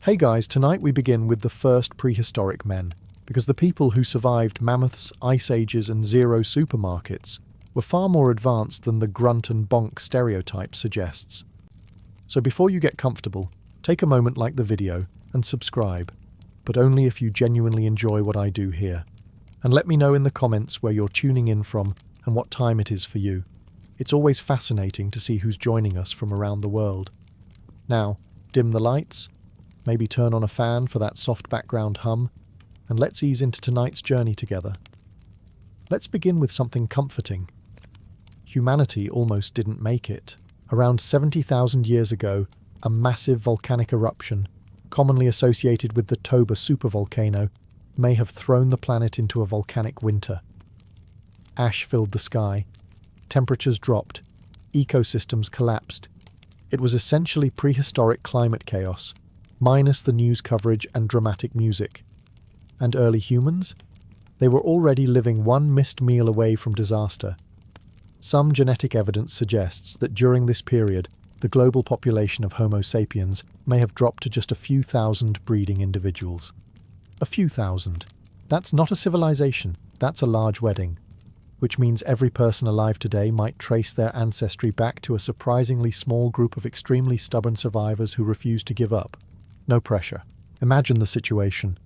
Hey guys, tonight we begin with the first prehistoric men, because the people who survived mammoths, ice ages and zero supermarkets were far more advanced than the grunt and bonk stereotype suggests. So before you get comfortable, take a moment like the video and subscribe, but only if you genuinely enjoy what I do here. And let me know in the comments where you're tuning in from and what time it is for you. It's always fascinating to see who's joining us from around the world. Now, dim the lights, maybe turn on a fan for that soft background hum, and let's ease into tonight's journey together. Let's begin with something comforting. Humanity almost didn't make it. Around 70,000 years ago, a massive volcanic eruption, commonly associated with the Toba supervolcano, may have thrown the planet into a volcanic winter. Ash filled the sky, temperatures dropped, ecosystems collapsed. It was essentially prehistoric climate chaos, minus the news coverage and dramatic music. And early humans? They were already living one missed meal away from disaster. Some genetic evidence suggests that during this period, the global population of Homo sapiens may have dropped to just a few thousand breeding individuals. A few thousand. That's not a civilization, that's a large wedding. Which means every person alive today might trace their ancestry back to a surprisingly small group of extremely stubborn survivors who refuse to give up. No pressure. Imagine the situation.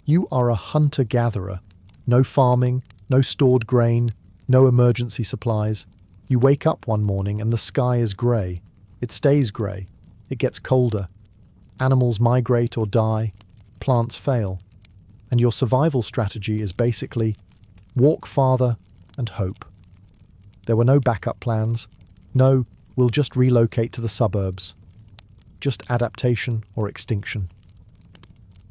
You are a hunter-gatherer. No farming, no stored grain, no emergency supplies. You wake up one morning and the sky is grey. It stays grey. It gets colder. Animals migrate or die. Plants fail. And your survival strategy is basically walk farther and hope. There were no backup plans. No, we'll just relocate to the suburbs. Just adaptation or extinction.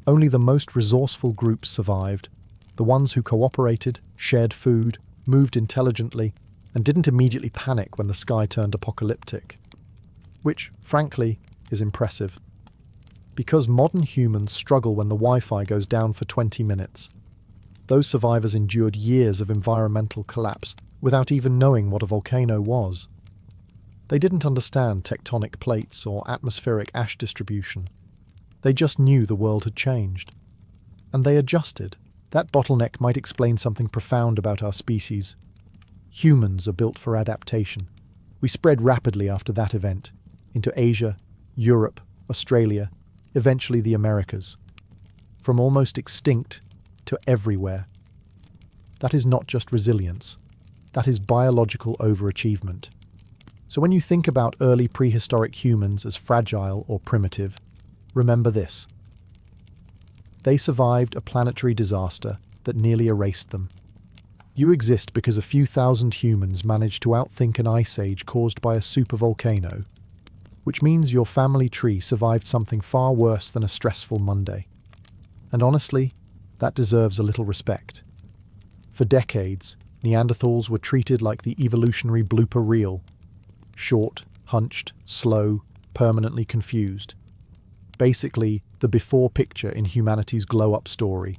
Only the most resourceful groups survived, the ones who cooperated, shared food, moved intelligently, and didn't immediately panic when the sky turned apocalyptic. Which, frankly, is impressive. Because modern humans struggle when the Wi-Fi goes down for 20 minutes. Those survivors endured years of environmental collapse without even knowing what a volcano was. They didn't understand tectonic plates or atmospheric ash distribution. They just knew the world had changed. And they adjusted. That bottleneck might explain something profound about our species. Humans are built for adaptation. We spread rapidly after that event, into Asia, Europe, Australia, eventually the Americas. From almost extinct to everywhere. That is not just resilience. That is biological overachievement. So when you think about early prehistoric humans as fragile or primitive, remember this. They survived a planetary disaster that nearly erased them. You exist because a few thousand humans managed to outthink an ice age caused by a supervolcano, which means your family tree survived something far worse than a stressful Monday. And honestly, that deserves a little respect. For decades, Neanderthals were treated like the evolutionary blooper reel. Short, hunched, slow, permanently confused. Basically, the before picture in humanity's glow-up story.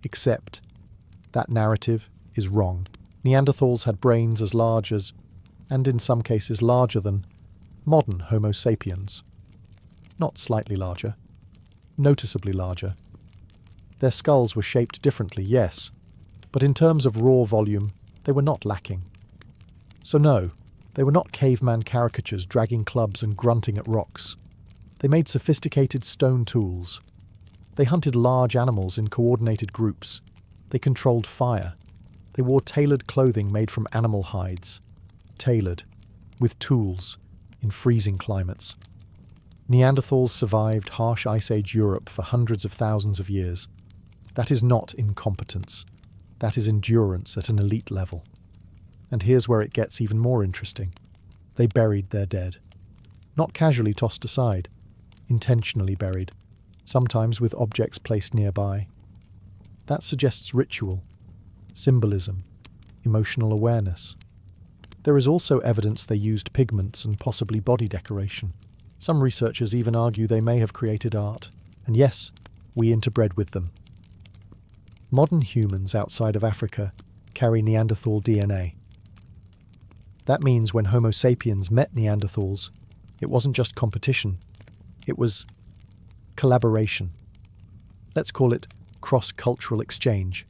Except, that narrative is wrong. Neanderthals had brains as large as, and in some cases larger than, modern Homo sapiens. Not slightly larger, noticeably larger. Their skulls were shaped differently, yes, but in terms of raw volume, they were not lacking. So no, they were not caveman caricatures dragging clubs and grunting at rocks. They made sophisticated stone tools. They hunted large animals in coordinated groups. They controlled fire. They wore tailored clothing made from animal hides. Tailored, with tools, in freezing climates. Neanderthals survived harsh Ice Age Europe for hundreds of thousands of years. That is not incompetence. That is endurance at an elite level. And here's where it gets even more interesting. They buried their dead. Not casually tossed aside, intentionally buried, sometimes with objects placed nearby. That suggests ritual, symbolism, emotional awareness. There is also evidence they used pigments and possibly body decoration. Some researchers even argue they may have created art. And yes, we interbred with them. Modern humans outside of Africa carry Neanderthal DNA. That means when Homo sapiens met Neanderthals, it wasn't just competition, it was collaboration. Let's call it cross-cultural exchange.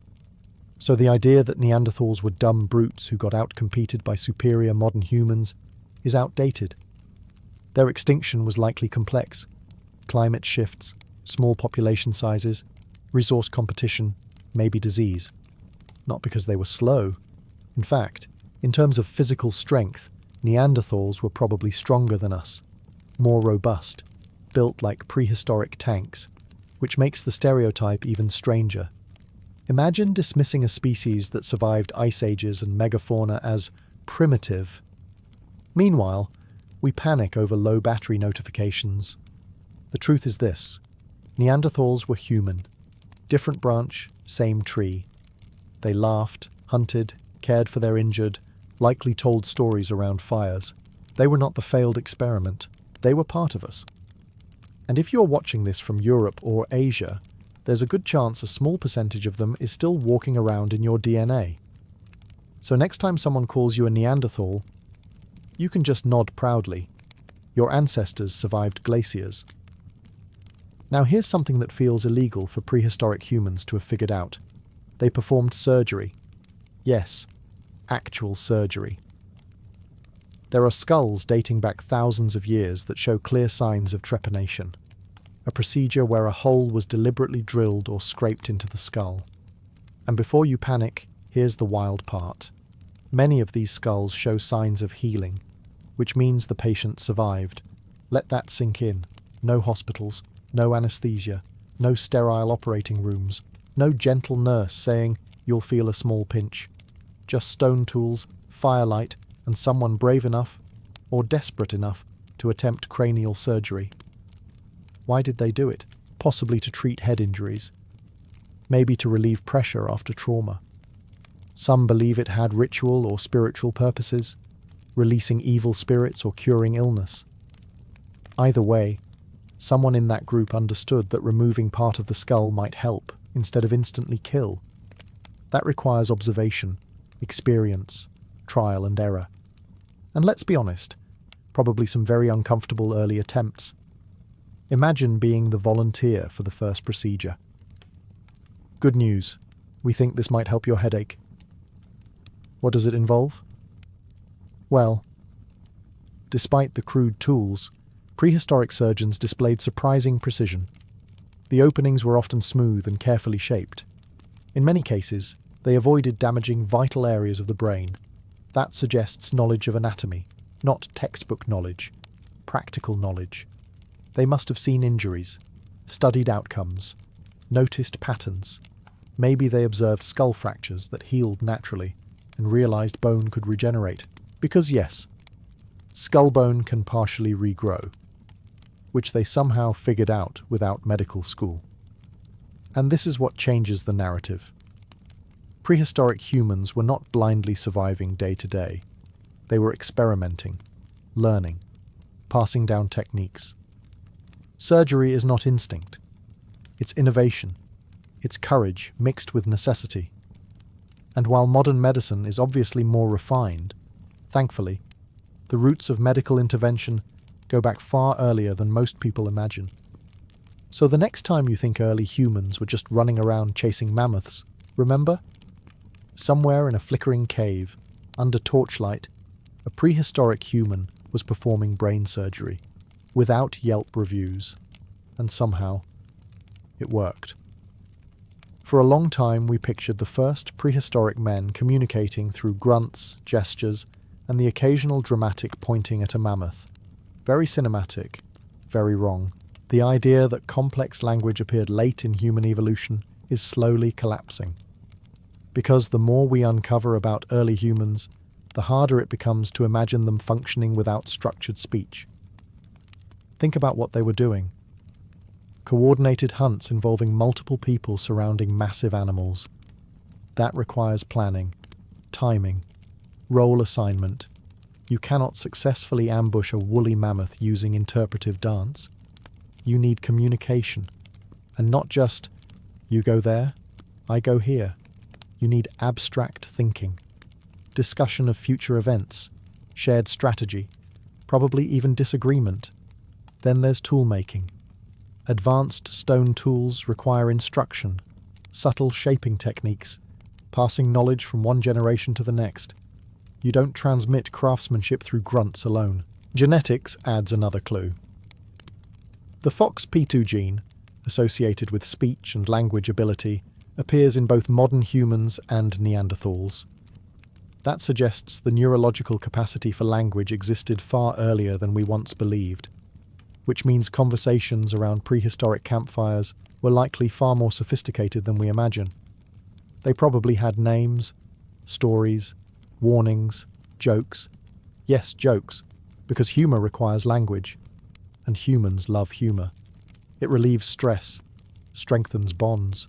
So the idea that Neanderthals were dumb brutes who got outcompeted by superior modern humans is outdated. Their extinction was likely complex. Climate shifts, small population sizes, resource competition, maybe disease. Not because they were slow. In fact, in terms of physical strength, Neanderthals were probably stronger than us, more robust, built like prehistoric tanks, which makes the stereotype even stranger. Imagine dismissing a species that survived ice ages and megafauna as primitive. Meanwhile, we panic over low battery notifications. The truth is this: Neanderthals were human. Different branch, same tree. They laughed, hunted, cared for their injured, likely told stories around fires. They were not the failed experiment. They were part of us. And if you're watching this from Europe or Asia, there's a good chance a small percentage of them is still walking around in your DNA. So next time someone calls you a Neanderthal, you can just nod proudly. Your ancestors survived glaciers. Now here's something that feels illegal for prehistoric humans to have figured out. They performed surgery. Yes, actual surgery. There are skulls dating back thousands of years that show clear signs of trepanation, a procedure where a hole was deliberately drilled or scraped into the skull. And before you panic, here's the wild part. Many of these skulls show signs of healing, which means the patient survived. Let that sink in. No hospitals, no anesthesia, no sterile operating rooms, no gentle nurse saying, "You'll feel a small pinch." Just stone tools, firelight, and someone brave enough, or desperate enough, to attempt cranial surgery. Why did they do it? Possibly to treat head injuries. Maybe to relieve pressure after trauma. Some believe it had ritual or spiritual purposes, releasing evil spirits or curing illness. Either way, someone in that group understood that removing part of the skull might help instead of instantly kill. That requires observation, experience, trial and error. And let's be honest, probably some very uncomfortable early attempts. Imagine being the volunteer for the first procedure. Good news, we think this might help your headache. What does it involve? Well, despite the crude tools, prehistoric surgeons displayed surprising precision. The openings were often smooth and carefully shaped. In many cases, they avoided damaging vital areas of the brain. That suggests knowledge of anatomy, not textbook knowledge, practical knowledge. They must have seen injuries, studied outcomes, noticed patterns. Maybe they observed skull fractures that healed naturally and realized bone could regenerate. Because yes, skull bone can partially regrow, which they somehow figured out without medical school. And this is what changes the narrative. Prehistoric humans were not blindly surviving day to day. They were experimenting, learning, passing down techniques. Surgery is not instinct. It's innovation. It's courage mixed with necessity. And while modern medicine is obviously more refined, thankfully, the roots of medical intervention go back far earlier than most people imagine. So the next time you think early humans were just running around chasing mammoths, remember? Somewhere in a flickering cave, under torchlight, a prehistoric human was performing brain surgery, without Yelp reviews. And somehow, it worked. For a long time we pictured the first prehistoric men communicating through grunts, gestures, and the occasional dramatic pointing at a mammoth. Very cinematic, very wrong. The idea that complex language appeared late in human evolution is slowly collapsing. Because the more we uncover about early humans, the harder it becomes to imagine them functioning without structured speech. Think about what they were doing. Coordinated hunts involving multiple people surrounding massive animals. That requires planning, timing, role assignment. You cannot successfully ambush a woolly mammoth using interpretive dance. You need communication, and not just, you go there, I go here. You need abstract thinking, discussion of future events, shared strategy, probably even disagreement. Then there's tool making. Advanced stone tools require instruction, subtle shaping techniques, passing knowledge from one generation to the next. You don't transmit craftsmanship through grunts alone. Genetics adds another clue. The FOXP2 gene, associated with speech and language ability, appears in both modern humans and Neanderthals. That suggests the neurological capacity for language existed far earlier than we once believed, which means conversations around prehistoric campfires were likely far more sophisticated than we imagine. They probably had names, stories, warnings, jokes. Yes, jokes, because humour requires language, and humans love humour. It relieves stress, strengthens bonds,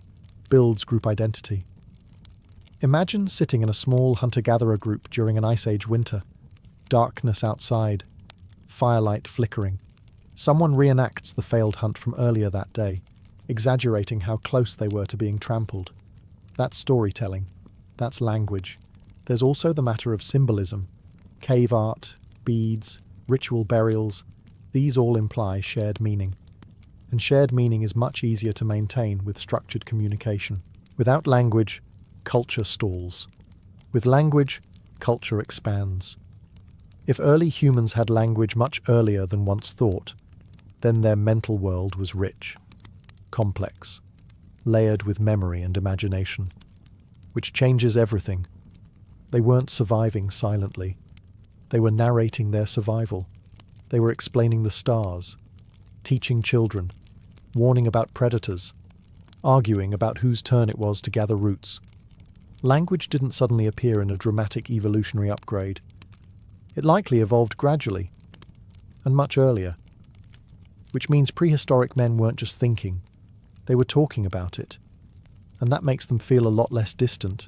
builds group identity. Imagine sitting in a small hunter-gatherer group during an Ice Age winter. Darkness outside, firelight flickering. Someone reenacts the failed hunt from earlier that day, exaggerating how close they were to being trampled. That's storytelling. That's language. There's also the matter of symbolism. Cave art, beads, ritual burials, these all imply shared meaning. And shared meaning is much easier to maintain with structured communication. Without language, culture stalls. With language, culture expands. If early humans had language much earlier than once thought, then their mental world was rich, complex, layered with memory and imagination, which changes everything. They weren't surviving silently. They were narrating their survival. They were explaining the stars, teaching children, warning about predators, arguing about whose turn it was to gather roots. Language didn't suddenly appear in a dramatic evolutionary upgrade. It likely evolved gradually, and much earlier, which means prehistoric men weren't just thinking, they were talking about it, and that makes them feel a lot less distant,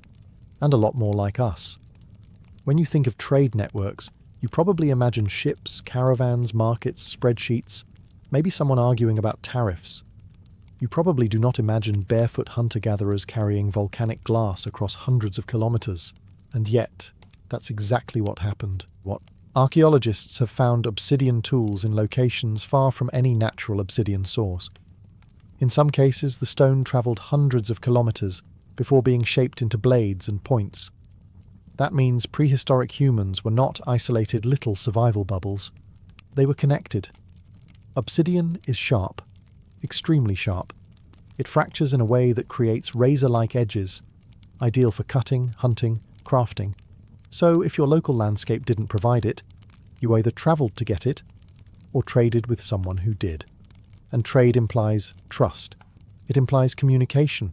and a lot more like us. When you think of trade networks, you probably imagine ships, caravans, markets, spreadsheets, maybe someone arguing about tariffs. You probably do not imagine barefoot hunter-gatherers carrying volcanic glass across hundreds of kilometers. And yet, that's exactly what happened. Archaeologists have found obsidian tools in locations far from any natural obsidian source. In some cases, the stone travelled hundreds of kilometers before being shaped into blades and points. That means prehistoric humans were not isolated little survival bubbles. They were connected. Obsidian is sharp, extremely sharp. It fractures in a way that creates razor-like edges, ideal for cutting, hunting, crafting. So if your local landscape didn't provide it, you either travelled to get it or traded with someone who did. And trade implies trust. It implies communication.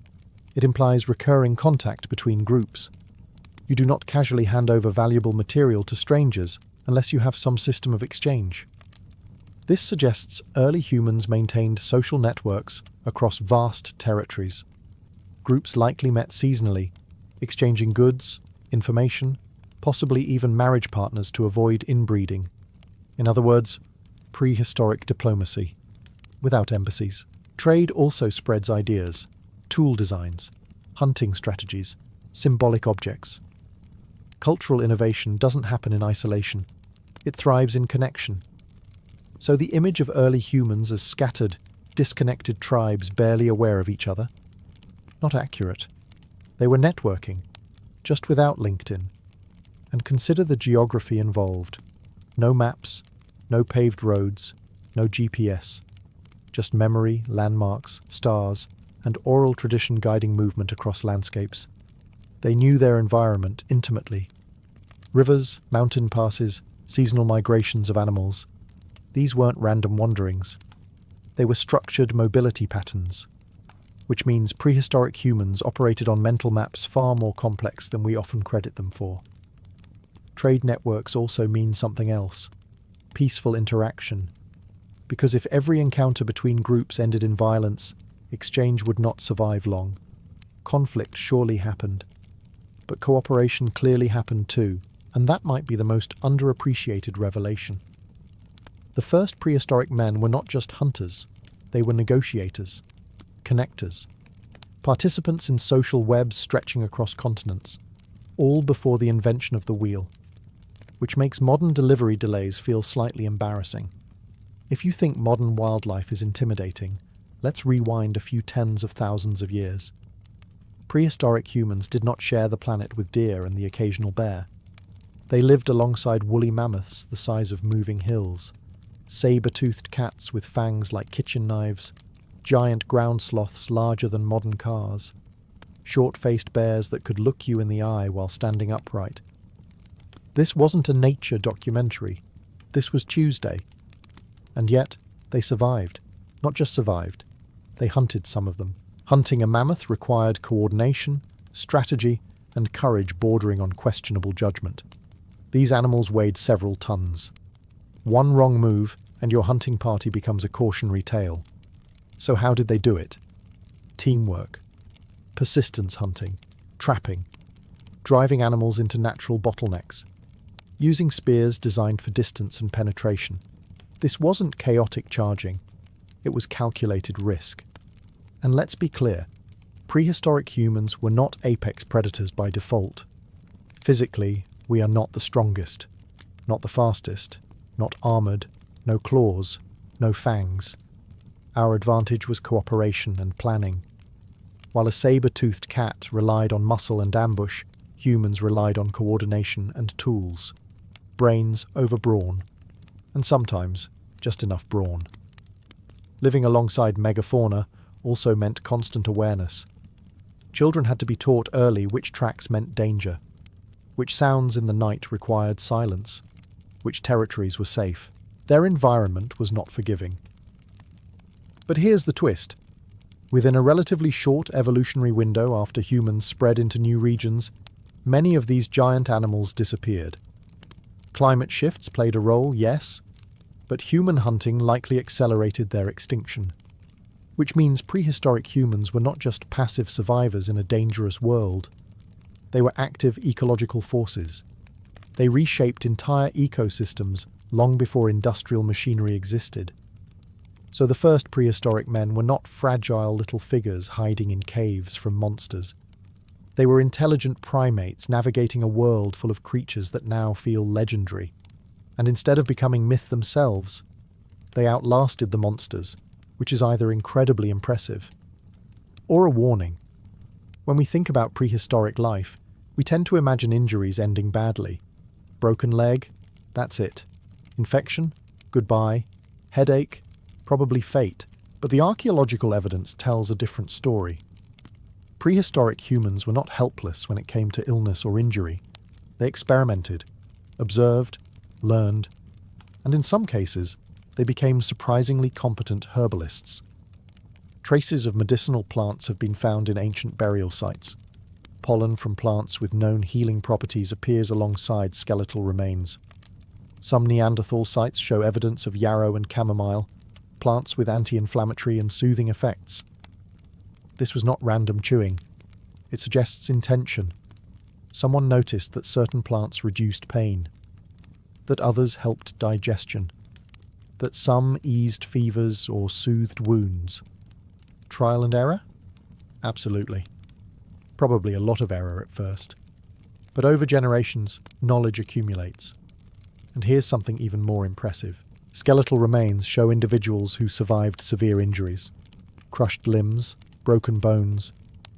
It implies recurring contact between groups. You do not casually hand over valuable material to strangers unless you have some system of exchange. This suggests early humans maintained social networks across vast territories. Groups likely met seasonally, exchanging goods, information, possibly even marriage partners to avoid inbreeding. In other words, prehistoric diplomacy, without embassies. Trade also spreads ideas, tool designs, hunting strategies, symbolic objects. Cultural innovation doesn't happen in isolation. It thrives in connection. So the image of early humans as scattered, disconnected tribes barely aware of each other? Not accurate. They were networking, just without LinkedIn. And consider the geography involved. No maps, no paved roads, no GPS. Just memory, landmarks, stars, and oral tradition guiding movement across landscapes. They knew their environment intimately. Rivers, mountain passes, seasonal migrations of animals. These weren't random wanderings. They were structured mobility patterns, which means prehistoric humans operated on mental maps far more complex than we often credit them for. Trade networks also mean something else: peaceful interaction. Because if every encounter between groups ended in violence, exchange would not survive long. Conflict surely happened, but cooperation clearly happened too, and that might be the most underappreciated revelation. The first prehistoric men were not just hunters, they were negotiators, connectors, participants in social webs stretching across continents, all before the invention of the wheel, which makes modern delivery delays feel slightly embarrassing. If you think modern wildlife is intimidating, Let's rewind a few tens of thousands of years. Prehistoric humans did not share the planet with deer and the occasional bear. They lived alongside woolly mammoths the size of moving hills, saber-toothed cats with fangs like kitchen knives, giant ground sloths larger than modern cars, short-faced bears that could look you in the eye while standing upright. This wasn't a nature documentary. This was Tuesday. And yet, they survived. Not just survived. They hunted some of them. Hunting a mammoth required coordination, strategy, and courage bordering on questionable judgment. These animals weighed several tons. One wrong move, and your hunting party becomes a cautionary tale. So how did they do it? Teamwork, persistence hunting, trapping, driving animals into natural bottlenecks, using spears designed for distance and penetration. This wasn't chaotic charging, it was calculated risk. And let's be clear, prehistoric humans were not apex predators by default. Physically, we are not the strongest, not the fastest, not armored, no claws, no fangs. Our advantage was cooperation and planning. While a saber-toothed cat relied on muscle and ambush, humans relied on coordination and tools. Brains over brawn, and sometimes just enough brawn. Living alongside megafauna also meant constant awareness. Children had to be taught early which tracks meant danger, which sounds in the night required silence, which territories were safe. Their environment was not forgiving. But here's the twist. Within a relatively short evolutionary window after humans spread into new regions, many of these giant animals disappeared. Climate shifts played a role, yes, but human hunting likely accelerated their extinction. Which means prehistoric humans were not just passive survivors in a dangerous world. They were active ecological forces. They reshaped entire ecosystems long before industrial machinery existed. So the first prehistoric men were not fragile little figures hiding in caves from monsters. They were intelligent primates navigating a world full of creatures that now feel legendary. And instead of becoming myth themselves, they outlasted the monsters, which is either incredibly impressive or a warning. When we think about prehistoric life, we tend to imagine injuries ending badly. Broken leg? That's it. Infection? Goodbye. Headache? Probably fate. But the archaeological evidence tells a different story. Prehistoric humans were not helpless when it came to illness or injury. They experimented, observed, learned, and in some cases, they became surprisingly competent herbalists. Traces of medicinal plants have been found in ancient burial sites. Pollen from plants with known healing properties appears alongside skeletal remains. Some Neanderthal sites show evidence of yarrow and chamomile, plants with anti-inflammatory and soothing effects. This was not random chewing. It suggests intention. Someone noticed that certain plants reduced pain, that others helped digestion, that some eased fevers or soothed wounds. Trial and error? Absolutely. Probably a lot of error at first. But over generations, knowledge accumulates. And here's something even more impressive. Skeletal remains show individuals who survived severe injuries. Crushed limbs, broken bones,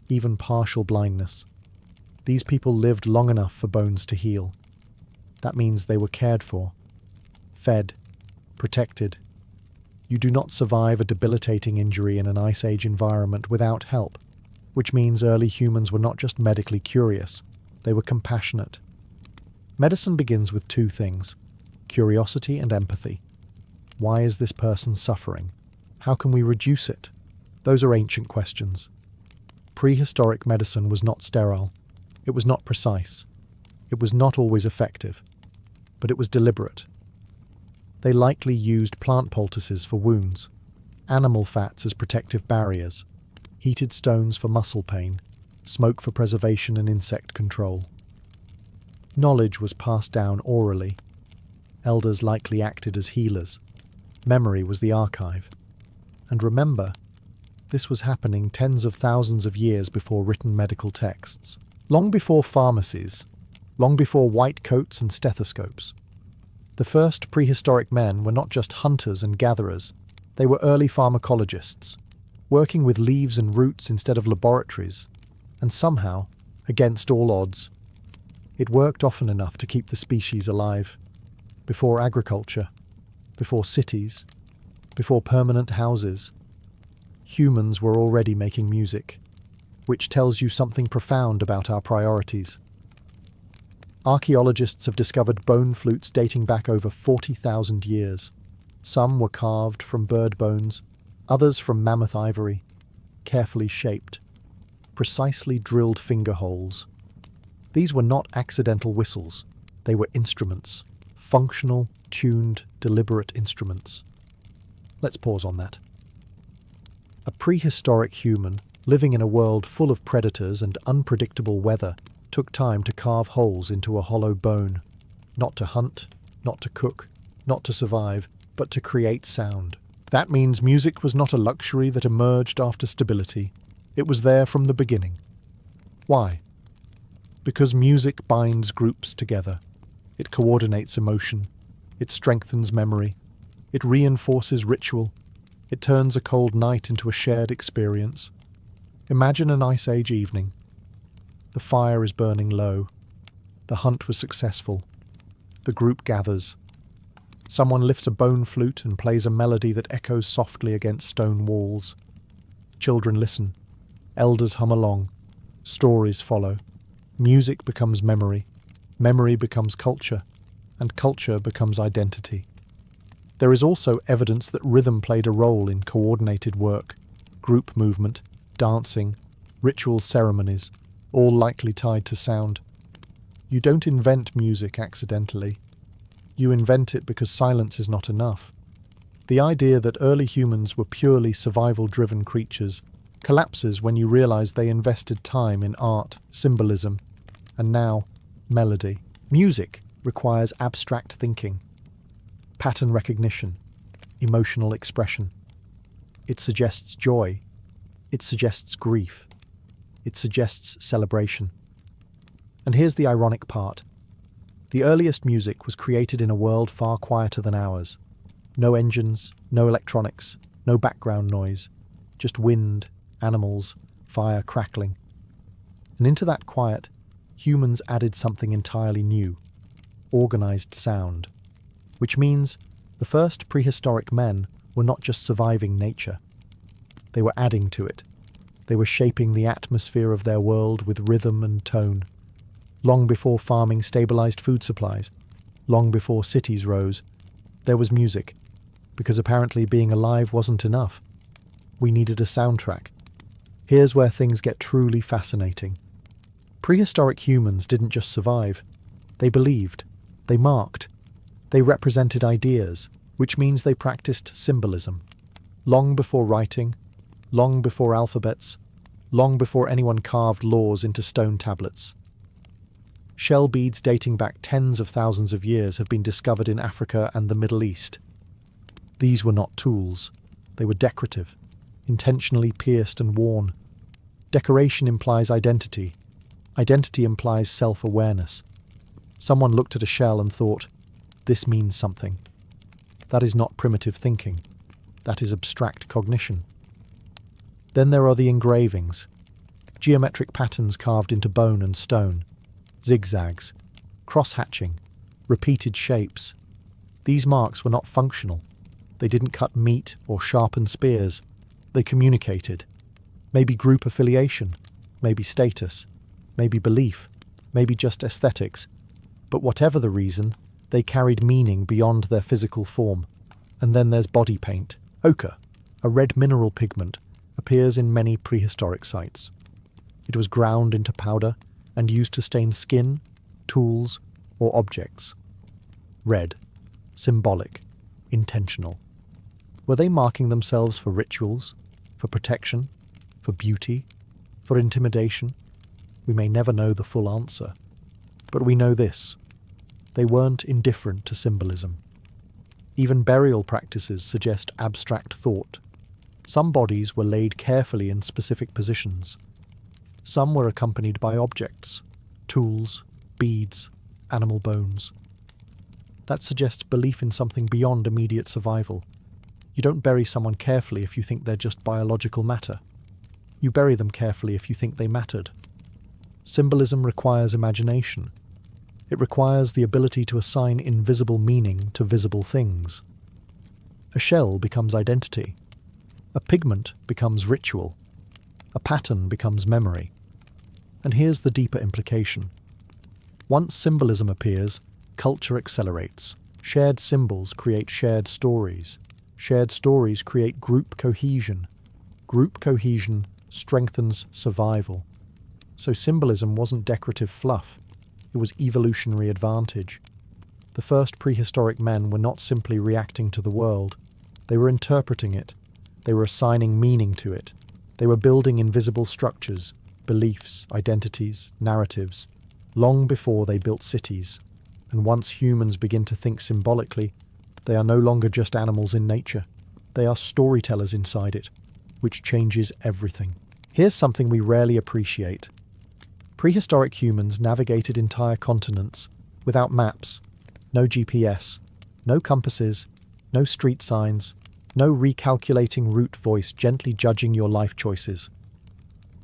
even partial blindness. These people lived long enough for bones to heal. That means they were cared for, fed, protected. You do not survive a debilitating injury in an Ice Age environment without help, which means early humans were not just medically curious, they were compassionate. Medicine begins with two things: curiosity and empathy. Why is this person suffering? How can we reduce it? Those are ancient questions. Prehistoric medicine was not sterile. It was not precise. It was not always effective. But it was deliberate. They likely used plant poultices for wounds, animal fats as protective barriers, heated stones for muscle pain, smoke for preservation and insect control. Knowledge was passed down orally. Elders likely acted as healers. Memory was the archive. And remember, this was happening tens of thousands of years before written medical texts. Long before pharmacies, long before white coats and stethoscopes. The first prehistoric men were not just hunters and gatherers, they were early pharmacologists. working with leaves and roots instead of laboratories, and somehow, against all odds, it worked often enough to keep the species alive. Before agriculture, before cities, before permanent houses, humans were already making music, which tells you something profound about our priorities. Archaeologists have discovered bone flutes dating back over 40,000 years. Some were carved from bird bones, others from mammoth ivory, carefully shaped, precisely drilled finger holes. These were not accidental whistles, they were instruments, functional, tuned, deliberate instruments. Let's pause on that. A prehistoric human, living in a world full of predators and unpredictable weather, took time to carve holes into a hollow bone, not to hunt, not to cook, not to survive, but to create sound. That means music was not a luxury that emerged after stability. It was there from the beginning. Why? Because music binds groups together. It coordinates emotion. It strengthens memory. It reinforces ritual. It turns a cold night into a shared experience. Imagine an Ice Age evening. The fire is burning low. The hunt was successful. The group gathers. Someone lifts a bone flute and plays a melody that echoes softly against stone walls. Children listen. Elders hum along. Stories follow. Music becomes memory. Memory becomes culture. And culture becomes identity. There is also evidence that rhythm played a role in coordinated work, group movement, dancing, ritual ceremonies, all likely tied to sound. You don't invent music accidentally. You invent it because silence is not enough. The idea that early humans were purely survival-driven creatures collapses when you realize they invested time in art, symbolism, and now, melody. Music requires abstract thinking, pattern recognition, emotional expression. It suggests joy. It suggests grief. It suggests celebration. And here's the ironic part. The earliest music was created in a world far quieter than ours. No engines, no electronics, no background noise, just wind, animals, fire crackling. And into that quiet, humans added something entirely new, organized sound, which means the first prehistoric men were not just surviving nature. They were adding to it. They were shaping the atmosphere of their world with rhythm and tone. Long before farming stabilized food supplies, long before cities rose, there was music, because apparently being alive wasn't enough. We needed a soundtrack. Here's where things get truly fascinating. Prehistoric humans didn't just survive. They believed. They marked. They represented ideas, which means they practiced symbolism. Long before writing, long before alphabets, long before anyone carved laws into stone tablets. Shell beads dating back tens of thousands of years have been discovered in Africa and the Middle East. These were not tools. They were decorative, intentionally pierced and worn. Decoration implies identity. Identity implies self-awareness. Someone looked at a shell and thought, this means something. That is not primitive thinking. That is abstract cognition. Then there are the engravings, geometric patterns carved into bone and stone, zigzags, cross-hatching, repeated shapes. These marks were not functional. They didn't cut meat or sharpen spears. They communicated. Maybe group affiliation, maybe status, maybe belief, maybe just aesthetics. But whatever the reason, they carried meaning beyond their physical form. And then there's body paint. Ochre, a red mineral pigment, appears in many prehistoric sites. It was ground into powder and used to stain skin, tools, or objects. Red, symbolic, intentional. Were they marking themselves for rituals, for protection, for beauty, for intimidation? We may never know the full answer. But we know this. They weren't indifferent to symbolism. Even burial practices suggest abstract thought. Some bodies were laid carefully in specific positions. Some were accompanied by objects, tools, beads, animal bones. That suggests belief in something beyond immediate survival. You don't bury someone carefully if you think they're just biological matter. You bury them carefully if you think they mattered. Symbolism requires imagination. It requires the ability to assign invisible meaning to visible things. A shell becomes identity. A pigment becomes ritual. A pattern becomes memory. And here's the deeper implication. Once symbolism appears, culture accelerates. Shared symbols create shared stories. Shared stories create group cohesion. Group cohesion strengthens survival. So symbolism wasn't decorative fluff. It was evolutionary advantage. The first prehistoric men were not simply reacting to the world. They were interpreting it. They were assigning meaning to it. They were building invisible structures, beliefs, identities, narratives, long before they built cities. And once humans begin to think symbolically, they are no longer just animals in nature. They are storytellers inside it, which changes everything. Here's something we rarely appreciate. Prehistoric humans navigated entire continents without maps, no GPS, no compasses, no street signs, no recalculating route voice gently judging your life choices.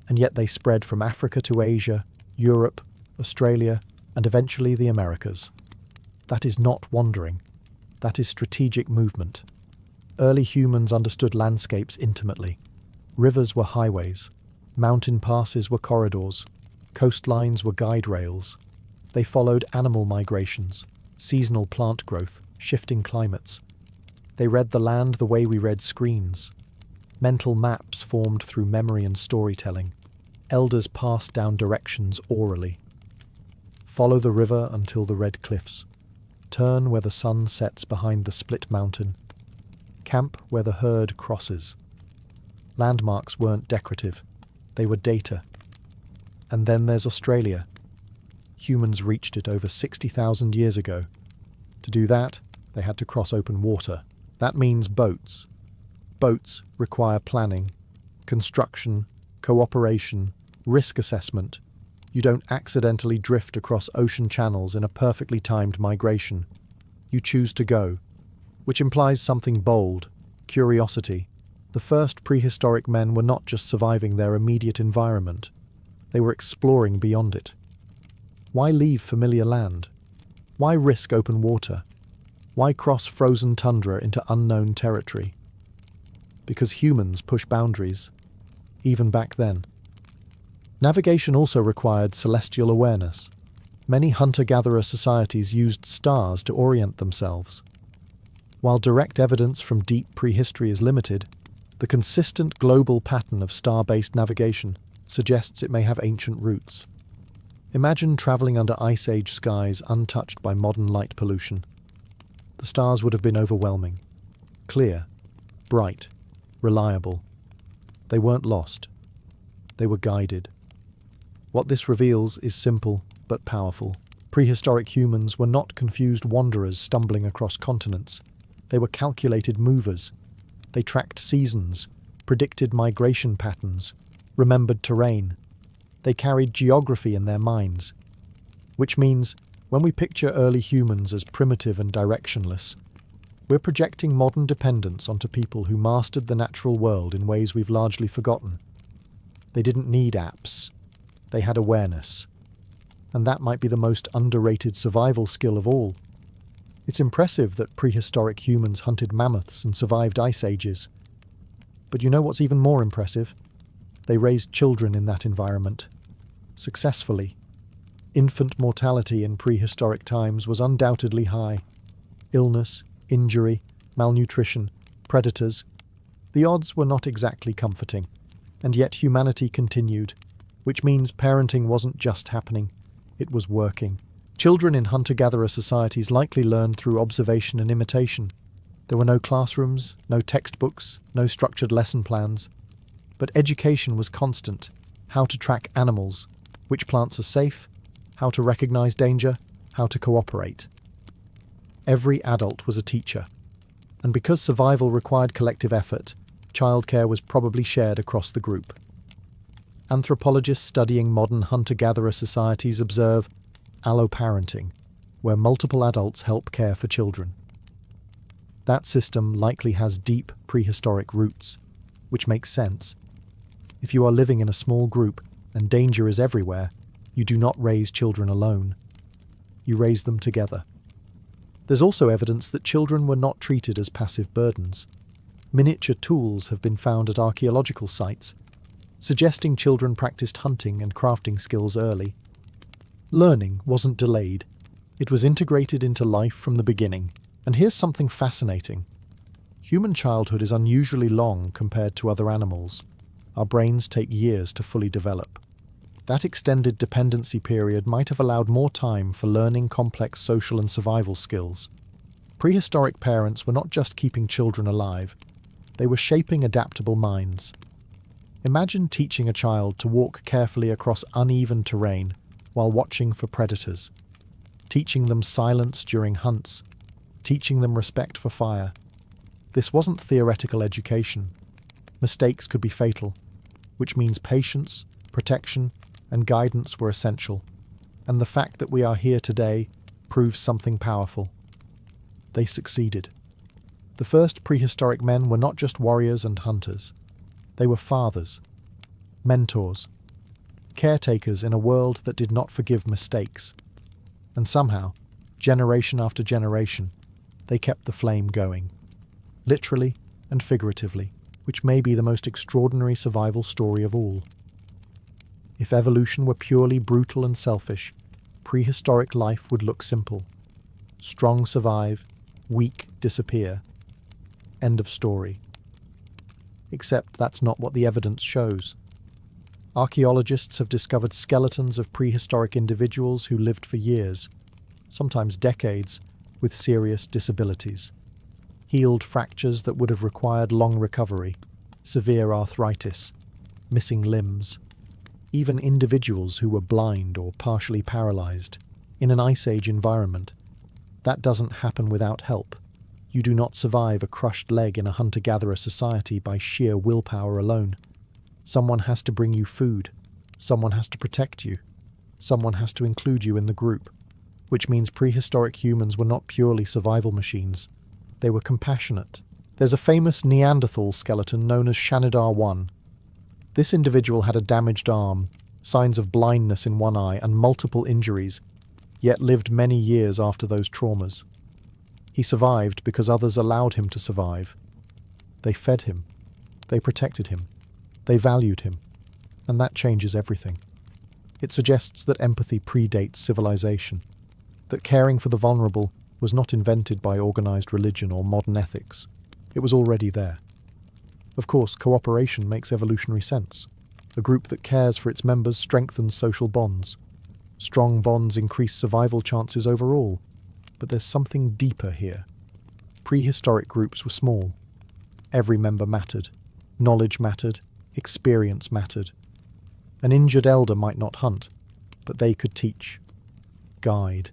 And yet they spread from Africa to Asia, Europe, Australia, and eventually the Americas. That is not wandering. That is strategic movement. Early humans understood landscapes intimately. Rivers were highways. Mountain passes were corridors. Coastlines were guide rails. They followed animal migrations, seasonal plant growth, shifting climates. They read the land the way we read screens. Mental maps formed through memory and storytelling. Elders passed down directions orally. Follow the river until the red cliffs. Turn where the sun sets behind the split mountain. Camp where the herd crosses. Landmarks weren't decorative. They were data. And then there's Australia. Humans reached it over 60,000 years ago. To do that, they had to cross open water. That means boats. Boats require planning, construction, cooperation, risk assessment. You don't accidentally drift across ocean channels in a perfectly timed migration. You choose to go, which implies something bold, curiosity. The first prehistoric men were not just surviving their immediate environment. They were exploring beyond it. Why leave familiar land? Why risk open water? Why cross frozen tundra into unknown territory? Because humans push boundaries, even back then. Navigation also required celestial awareness. Many hunter-gatherer societies used stars to orient themselves. While direct evidence from deep prehistory is limited, the consistent global pattern of star-based navigation suggests it may have ancient roots. Imagine traveling under Ice Age skies untouched by modern light pollution. The stars would have been overwhelming. Clear, bright, reliable. They weren't lost. They were guided. What this reveals is simple but powerful. Prehistoric humans were not confused wanderers stumbling across continents. They were calculated movers. They tracked seasons, predicted migration patterns, remembered terrain. They carried geography in their minds. Which means, when we picture early humans as primitive and directionless, we're projecting modern dependence onto people who mastered the natural world in ways we've largely forgotten. They didn't need apps. They had awareness. And that might be the most underrated survival skill of all. It's impressive that prehistoric humans hunted mammoths and survived ice ages. But you know what's even more impressive? They raised children in that environment. Successfully. Infant mortality in prehistoric times was undoubtedly high. Illness, injury, malnutrition, predators. The odds were not exactly comforting. And yet humanity continued, which means parenting wasn't just happening, it was working. Children in hunter-gatherer societies likely learned through observation and imitation. There were no classrooms, no textbooks, no structured lesson plans. But education was constant. How to track animals, which plants are safe, how to recognize danger, how to cooperate. Every adult was a teacher. And because survival required collective effort, childcare was probably shared across the group. Anthropologists studying modern hunter-gatherer societies observe alloparenting, where multiple adults help care for children. That system likely has deep prehistoric roots, which makes sense. If you are living in a small group and danger is everywhere, you do not raise children alone. You raise them together. There's also evidence that children were not treated as passive burdens. Miniature tools have been found at archaeological sites, suggesting children practiced hunting and crafting skills early. Learning wasn't delayed. It was integrated into life from the beginning. And here's something fascinating. Human childhood is unusually long compared to other animals. Our brains take years to fully develop. That extended dependency period might have allowed more time for learning complex social and survival skills. Prehistoric parents were not just keeping children alive, they were shaping adaptable minds. Imagine teaching a child to walk carefully across uneven terrain while watching for predators, teaching them silence during hunts, teaching them respect for fire. This wasn't theoretical education. Mistakes could be fatal, which means patience, protection, and guidance were essential. And the fact that we are here today proves something powerful. They succeeded. The first prehistoric men were not just warriors and hunters. They were fathers, mentors, caretakers in a world that did not forgive mistakes. And somehow, generation after generation, they kept the flame going, literally and figuratively, which may be the most extraordinary survival story of all. If evolution were purely brutal and selfish, prehistoric life would look simple. Strong survive, weak disappear. End of story. Except that's not what the evidence shows. Archaeologists have discovered skeletons of prehistoric individuals who lived for years, sometimes decades, with serious disabilities. Healed fractures that would have required long recovery, severe arthritis, missing limbs, even individuals who were blind or partially paralyzed in an Ice Age environment. That doesn't happen without help. You do not survive a crushed leg in a hunter-gatherer society by sheer willpower alone. Someone has to bring you food. Someone has to protect you. Someone has to include you in the group, which means prehistoric humans were not purely survival machines. They were compassionate. There's a famous Neanderthal skeleton known as Shanidar 1. This individual had a damaged arm, signs of blindness in one eye, and multiple injuries, yet lived many years after those traumas. He survived because others allowed him to survive. They fed him. They protected him. They valued him. And that changes everything. It suggests that empathy predates civilization, that caring for the vulnerable was not invented by organized religion or modern ethics. It was already there. Of course, cooperation makes evolutionary sense. A group that cares for its members strengthens social bonds. Strong bonds increase survival chances overall. But there's something deeper here. Prehistoric groups were small. Every member mattered. Knowledge mattered. Experience mattered. An injured elder might not hunt, but they could teach, guide.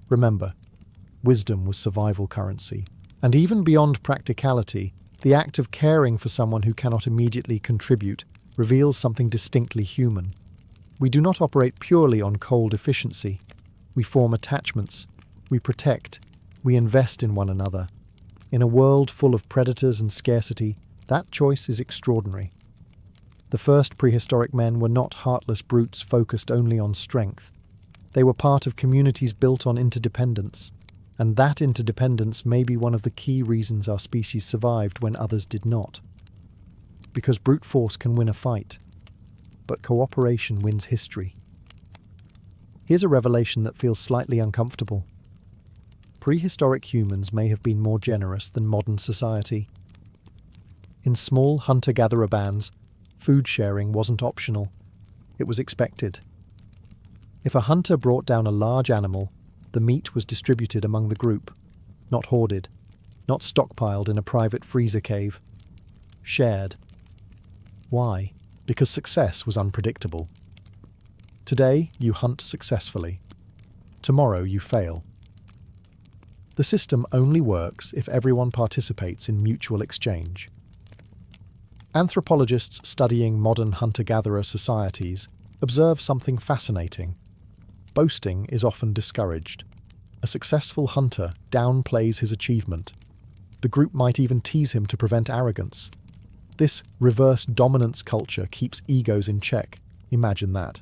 Remember, wisdom was survival currency. And even beyond practicality, the act of caring for someone who cannot immediately contribute reveals something distinctly human. We do not operate purely on cold efficiency. We form attachments. We protect. We invest in one another. In a world full of predators and scarcity, that choice is extraordinary. The first prehistoric men were not heartless brutes focused only on strength. They were part of communities built on interdependence, and that interdependence may be one of the key reasons our species survived when others did not. Because brute force can win a fight, but cooperation wins history. Here's a revelation that feels slightly uncomfortable. Prehistoric humans may have been more generous than modern society. In small hunter-gatherer bands, food sharing wasn't optional. It was expected. If a hunter brought down a large animal, the meat was distributed among the group, not hoarded, not stockpiled in a private freezer cave. Shared. Why? Because success was unpredictable. Today, you hunt successfully. Tomorrow, you fail. The system only works if everyone participates in mutual exchange. Anthropologists studying modern hunter-gatherer societies observe something fascinating. Boasting is often discouraged. A successful hunter downplays his achievement. The group might even tease him to prevent arrogance. This reverse dominance culture keeps egos in check. Imagine that.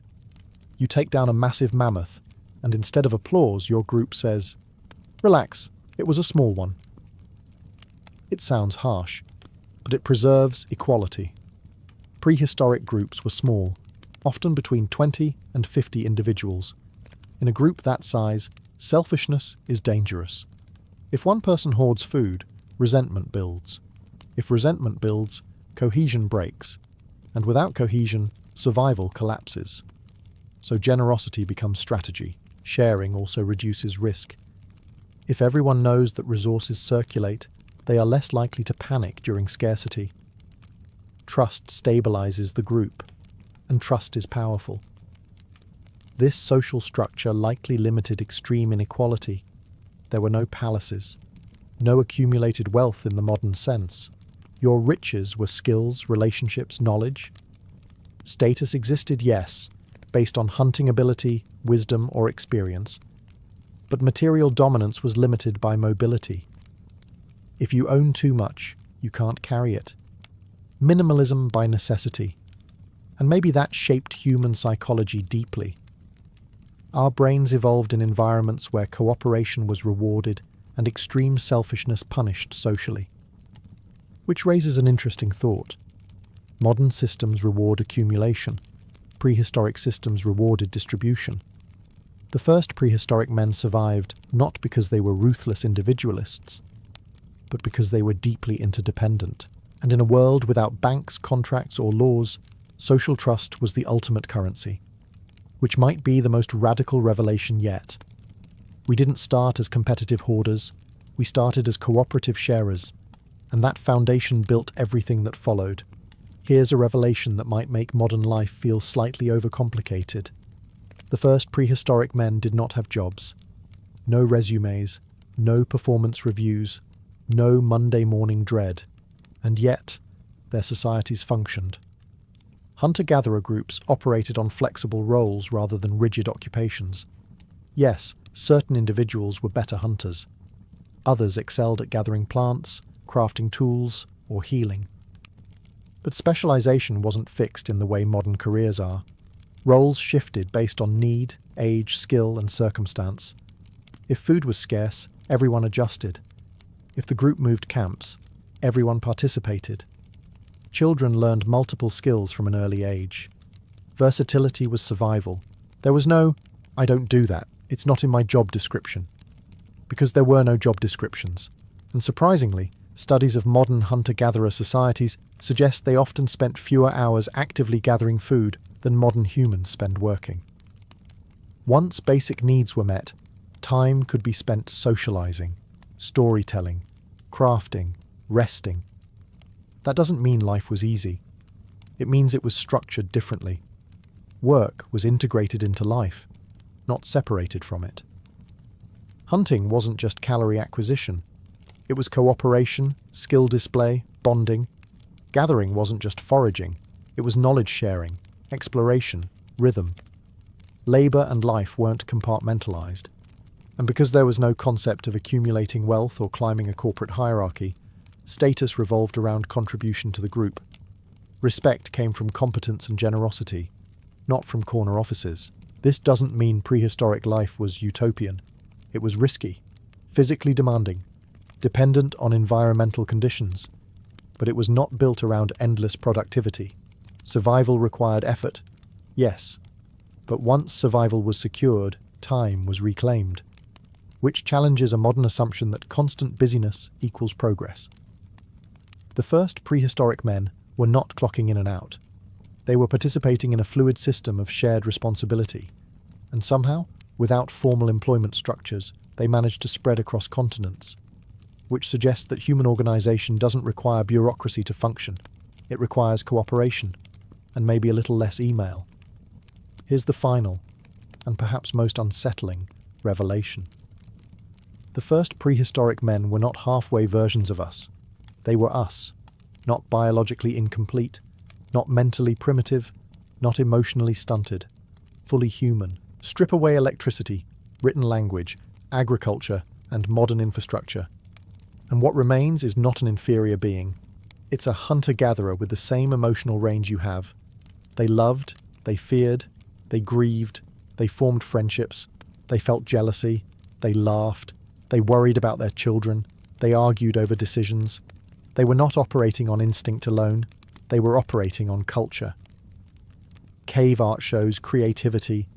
You take down a massive mammoth, and instead of applause, your group says, "Relax, it was a small one." It sounds harsh, but it preserves equality. Prehistoric groups were small, often between 20 and 50 individuals. In a group that size, selfishness is dangerous. If one person hoards food, resentment builds. If resentment builds, cohesion breaks. And without cohesion, survival collapses. So generosity becomes strategy. Sharing also reduces risk. If everyone knows that resources circulate, they are less likely to panic during scarcity. Trust stabilizes the group, and trust is powerful. This social structure likely limited extreme inequality. There were no palaces, no accumulated wealth in the modern sense. Your riches were skills, relationships, knowledge. Status existed, yes, based on hunting ability, wisdom, or experience. But material dominance was limited by mobility. If you own too much, you can't carry it. Minimalism by necessity. And maybe that shaped human psychology deeply. Our brains evolved in environments where cooperation was rewarded and extreme selfishness punished socially. Which raises an interesting thought. Modern systems reward accumulation. Prehistoric systems rewarded distribution. The first prehistoric men survived not because they were ruthless individualists, but because they were deeply interdependent. And in a world without banks, contracts, or laws, social trust was the ultimate currency, which might be the most radical revelation yet. We didn't start as competitive hoarders, we started as cooperative sharers, and that foundation built everything that followed. Here's a revelation that might make modern life feel slightly overcomplicated. The first prehistoric men did not have jobs. No resumes, no performance reviews, no Monday morning dread. And yet, their societies functioned. Hunter-gatherer groups operated on flexible roles rather than rigid occupations. Yes, certain individuals were better hunters. Others excelled at gathering plants, crafting tools, or healing. But specialization wasn't fixed in the way modern careers are. Roles shifted based on need, age, skill, and circumstance. If food was scarce, everyone adjusted. If the group moved camps, everyone participated. Children learned multiple skills from an early age. Versatility was survival. There was no, "I don't do that, it's not in my job description," because there were no job descriptions. And surprisingly, studies of modern hunter-gatherer societies suggest they often spent fewer hours actively gathering food than modern humans spend working. Once basic needs were met, time could be spent socializing, storytelling, crafting, resting. That doesn't mean life was easy. It means it was structured differently. Work was integrated into life, not separated from it. Hunting wasn't just calorie acquisition. It was cooperation, skill display, bonding. Gathering wasn't just foraging. It was knowledge sharing, exploration, rhythm. Labor and life weren't compartmentalized. And because there was no concept of accumulating wealth or climbing a corporate hierarchy, status revolved around contribution to the group. Respect came from competence and generosity, not from corner offices. This doesn't mean prehistoric life was utopian. It was risky, physically demanding, dependent on environmental conditions. But it was not built around endless productivity. Survival required effort, yes. But once survival was secured, time was reclaimed, which challenges a modern assumption that constant busyness equals progress. The first prehistoric men were not clocking in and out. They were participating in a fluid system of shared responsibility, and somehow, without formal employment structures, they managed to spread across continents, which suggests that human organization doesn't require bureaucracy to function. It requires cooperation, and maybe a little less email. Here's the final, and perhaps most unsettling, revelation. The first prehistoric men were not halfway versions of us. They were us, not biologically incomplete, not mentally primitive, not emotionally stunted, fully human. Strip away electricity, written language, agriculture, and modern infrastructure, And what remains is not an inferior being. It's a hunter-gatherer with the same emotional range you have. They loved, they feared, they grieved, they formed friendships, they felt jealousy, they laughed, they worried about their children, they argued over decisions. They were not operating on instinct alone, they were operating on culture. Cave art shows creativity,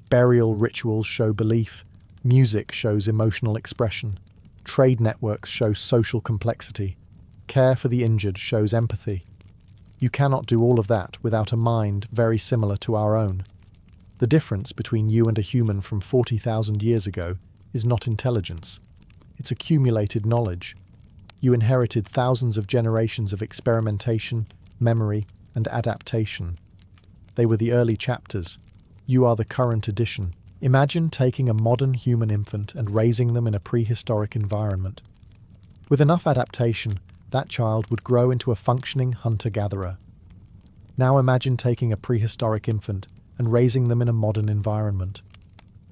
burial rituals show belief, music shows emotional expression, trade networks show social complexity, care for the injured shows empathy. You cannot do all of that without a mind very similar to our own. The difference between you and a human from 40,000 years ago is not intelligence. It's accumulated knowledge. You inherited thousands of generations of experimentation, memory, and adaptation. They were the early chapters. You are the current edition. Imagine taking a modern human infant and raising them in a prehistoric environment. With enough adaptation, that child would grow into a functioning hunter-gatherer. Now imagine taking a prehistoric infant and raising them in a modern environment.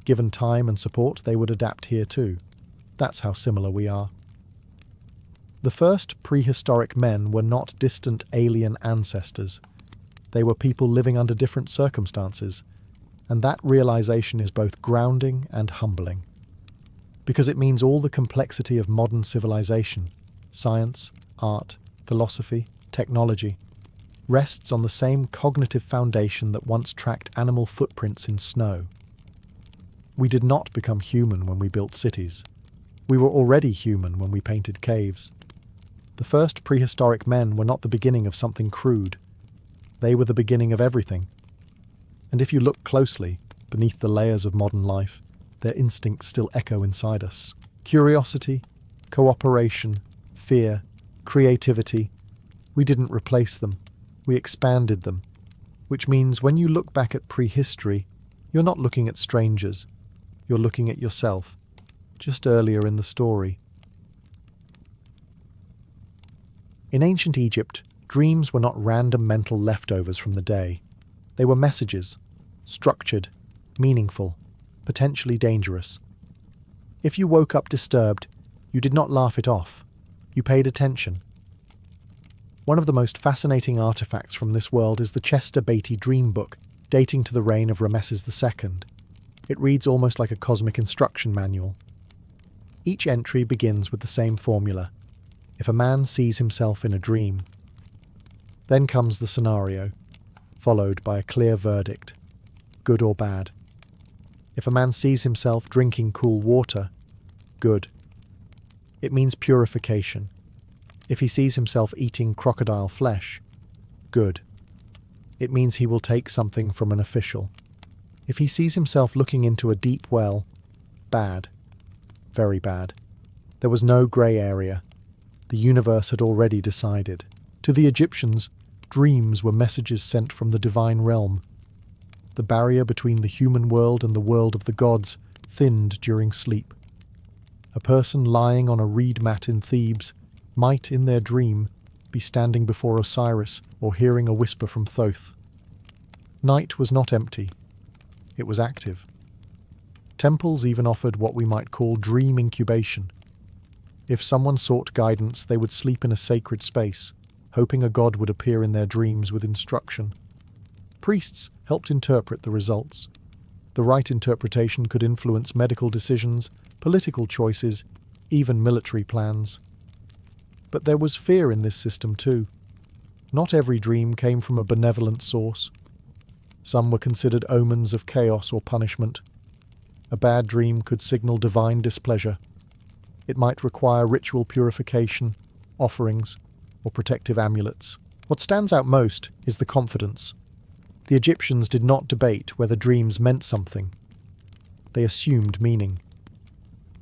Given time and support, they would adapt here too. That's how similar we are. The first prehistoric men were not distant alien ancestors. They were people living under different circumstances, and that realization is both grounding and humbling. Because it means all the complexity of modern civilization, science, art, philosophy, technology, rests on the same cognitive foundation that once tracked animal footprints in snow. We did not become human when we built cities. We were already human when we painted caves. The first prehistoric men were not the beginning of something crude. They were the beginning of everything. And if you look closely, beneath the layers of modern life, their instincts still echo inside us. Curiosity, cooperation, fear, creativity. We didn't replace them. We expanded them. Which means when you look back at prehistory, you're not looking at strangers. You're looking at yourself, just earlier in the story. In ancient Egypt, dreams were not random mental leftovers from the day. They were messages, structured, meaningful, potentially dangerous. If you woke up disturbed, you did not laugh it off. You paid attention. One of the most fascinating artifacts from this world is the Chester Beatty Dream Book, dating to the reign of Rameses II. It reads almost like a cosmic instruction manual. Each entry begins with the same formula. If a man sees himself in a dream, then comes the scenario, followed by a clear verdict, good or bad. If a man sees himself drinking cool water, good. It means purification. If he sees himself eating crocodile flesh, good. It means he will take something from an official. If he sees himself looking into a deep well, bad. Very bad. There was no grey area. The universe had already decided. To the Egyptians, dreams were messages sent from the divine realm. The barrier between the human world and the world of the gods thinned during sleep. A person lying on a reed mat in Thebes might, in their dream, be standing before Osiris or hearing a whisper from Thoth. Night was not empty. It was active. Temples even offered what we might call dream incubation. If someone sought guidance, they would sleep in a sacred space, hoping a god would appear in their dreams with instruction. Priests helped interpret the results. The right interpretation could influence medical decisions, political choices, even military plans. But there was fear in this system too. Not every dream came from a benevolent source. Some were considered omens of chaos or punishment. A bad dream could signal divine displeasure. It might require ritual purification, offerings, or protective amulets. What stands out most is the confidence. The Egyptians did not debate whether dreams meant something. They assumed meaning.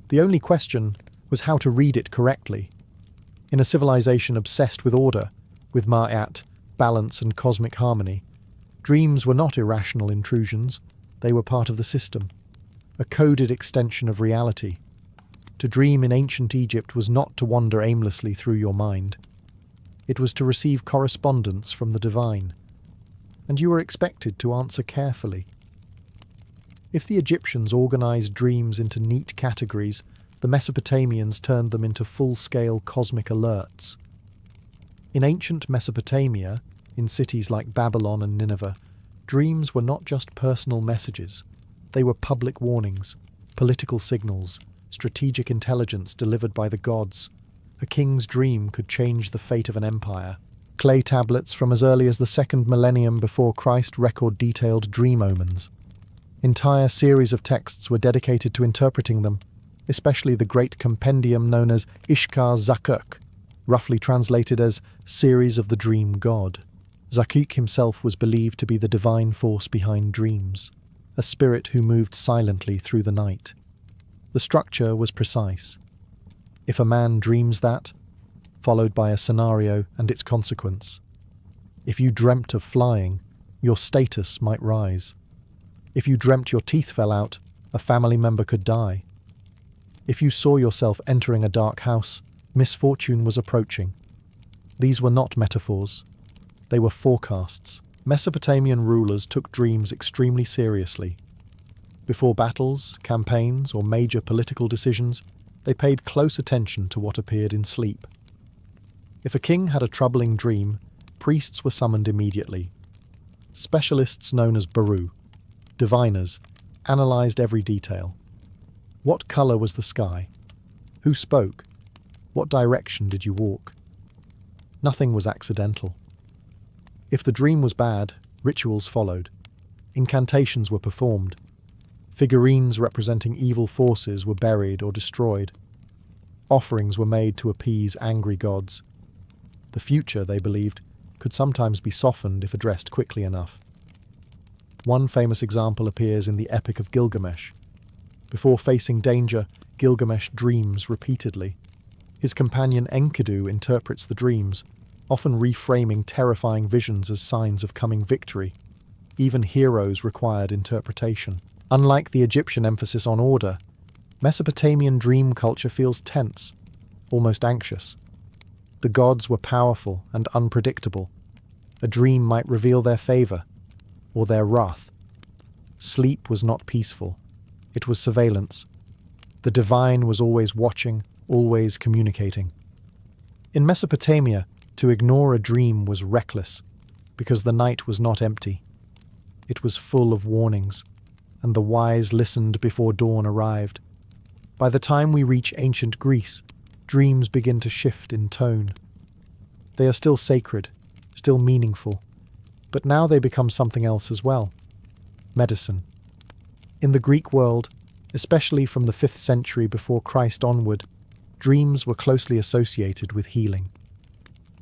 The only question was how to read it correctly. In a civilization obsessed with order, with ma'at, balance and cosmic harmony, dreams were not irrational intrusions, they were part of the system, a coded extension of reality. To dream in ancient Egypt was not to wander aimlessly through your mind. It was to receive correspondence from the divine, and you were expected to answer carefully. If the Egyptians organized dreams into neat categories, The Mesopotamians turned them into full-scale cosmic alerts. In ancient Mesopotamia, in cities like Babylon and Nineveh, dreams were not just personal messages. They were public warnings, political signals, strategic intelligence delivered by the gods. A king's dream could change the fate of an empire. Clay tablets from as early as the 2nd millennium before Christ record detailed dream omens. Entire series of texts were dedicated to interpreting them, especially the great compendium known as Ishkar Zakuk, roughly translated as Series of the Dream God. Zakuk himself was believed to be the divine force behind dreams, a spirit who moved silently through the night. The structure was precise. If a man dreams that, followed by a scenario and its consequence. If you dreamt of flying, your status might rise. If you dreamt your teeth fell out, a family member could die. If you saw yourself entering a dark house, misfortune was approaching. These were not metaphors. They were forecasts. Mesopotamian rulers took dreams extremely seriously. Before battles, campaigns, or major political decisions, they paid close attention to what appeared in sleep. If a king had a troubling dream, priests were summoned immediately. Specialists known as baru, diviners, analysed every detail. What colour was the sky? Who spoke? What direction did you walk? Nothing was accidental. If the dream was bad, rituals followed. Incantations were performed. Figurines representing evil forces were buried or destroyed. Offerings were made to appease angry gods. The future, they believed, could sometimes be softened if addressed quickly enough. One famous example appears in the Epic of Gilgamesh. Before facing danger, Gilgamesh dreams repeatedly. His companion Enkidu interprets the dreams, often reframing terrifying visions as signs of coming victory. Even heroes required interpretation. Unlike the Egyptian emphasis on order, Mesopotamian dream culture feels tense, almost anxious. The gods were powerful and unpredictable. A dream might reveal their favour, or their wrath. Sleep was not peaceful. It was surveillance. The divine was always watching, always communicating. In Mesopotamia, to ignore a dream was reckless, because the night was not empty. It was full of warnings, and the wise listened before dawn arrived. By the time we reach ancient Greece, dreams begin to shift in tone. They are still sacred, still meaningful, but now they become something else as well. Medicine. In the Greek world, especially from the 5th century before Christ onward, dreams were closely associated with healing.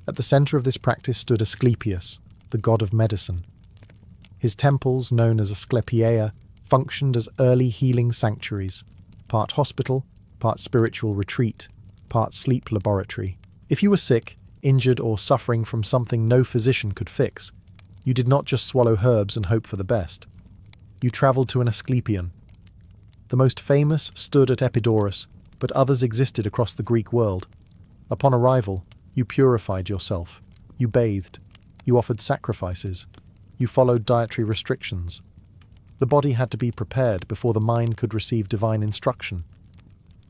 At the centre of this practice stood Asclepius, the god of medicine. His temples, known as Asclepieia, functioned as early healing sanctuaries, part hospital, part spiritual retreat, part sleep laboratory. If you were sick, injured, or suffering from something no physician could fix, you did not just swallow herbs and hope for the best. You travelled to an Asclepion. The most famous stood at Epidaurus, but others existed across the Greek world. Upon arrival, you purified yourself. You bathed. You offered sacrifices. You followed dietary restrictions. The body had to be prepared before the mind could receive divine instruction.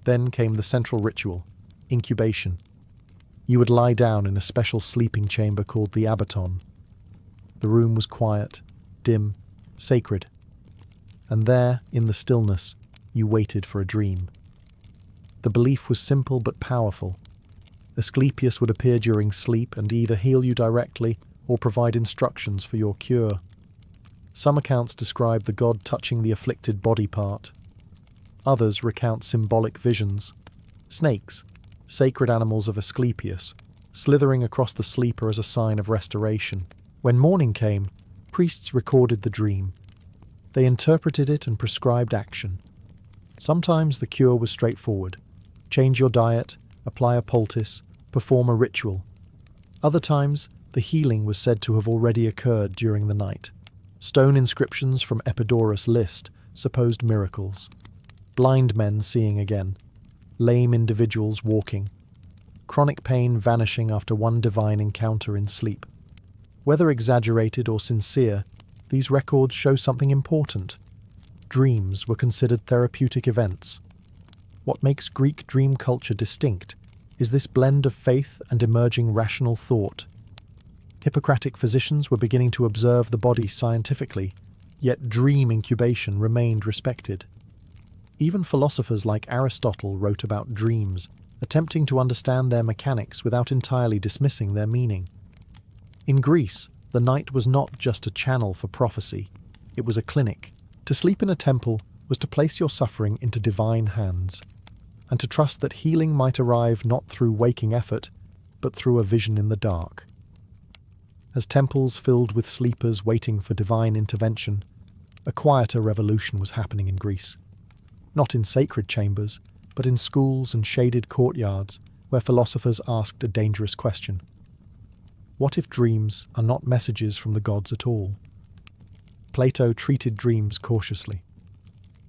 Then came the central ritual, incubation. You would lie down in a special sleeping chamber called the abaton. The room was quiet, dim, sacred. And there, in the stillness, you waited for a dream. The belief was simple but powerful. Asclepius would appear during sleep and either heal you directly or provide instructions for your cure. Some accounts describe the god touching the afflicted body part. Others recount symbolic visions. Snakes, sacred animals of Asclepius, slithering across the sleeper as a sign of restoration. When morning came, priests recorded the dream. They interpreted it and prescribed action. Sometimes the cure was straightforward. Change your diet, apply a poultice, perform a ritual. Other times, the healing was said to have already occurred during the night. Stone inscriptions from Epidaurus list supposed miracles. Blind men seeing again. Lame individuals walking. Chronic pain vanishing after one divine encounter in sleep. Whether exaggerated or sincere, these records show something important. Dreams were considered therapeutic events. What makes Greek dream culture distinct is this blend of faith and emerging rational thought. Hippocratic physicians were beginning to observe the body scientifically, yet dream incubation remained respected. Even philosophers like Aristotle wrote about dreams, attempting to understand their mechanics without entirely dismissing their meaning. In Greece, the night was not just a channel for prophecy, it was a clinic. To sleep in a temple was to place your suffering into divine hands, and to trust that healing might arrive not through waking effort, but through a vision in the dark. As temples filled with sleepers waiting for divine intervention, a quieter revolution was happening in Greece. Not in sacred chambers, but in schools and shaded courtyards where philosophers asked a dangerous question. What if dreams are not messages from the gods at all? Plato treated dreams cautiously.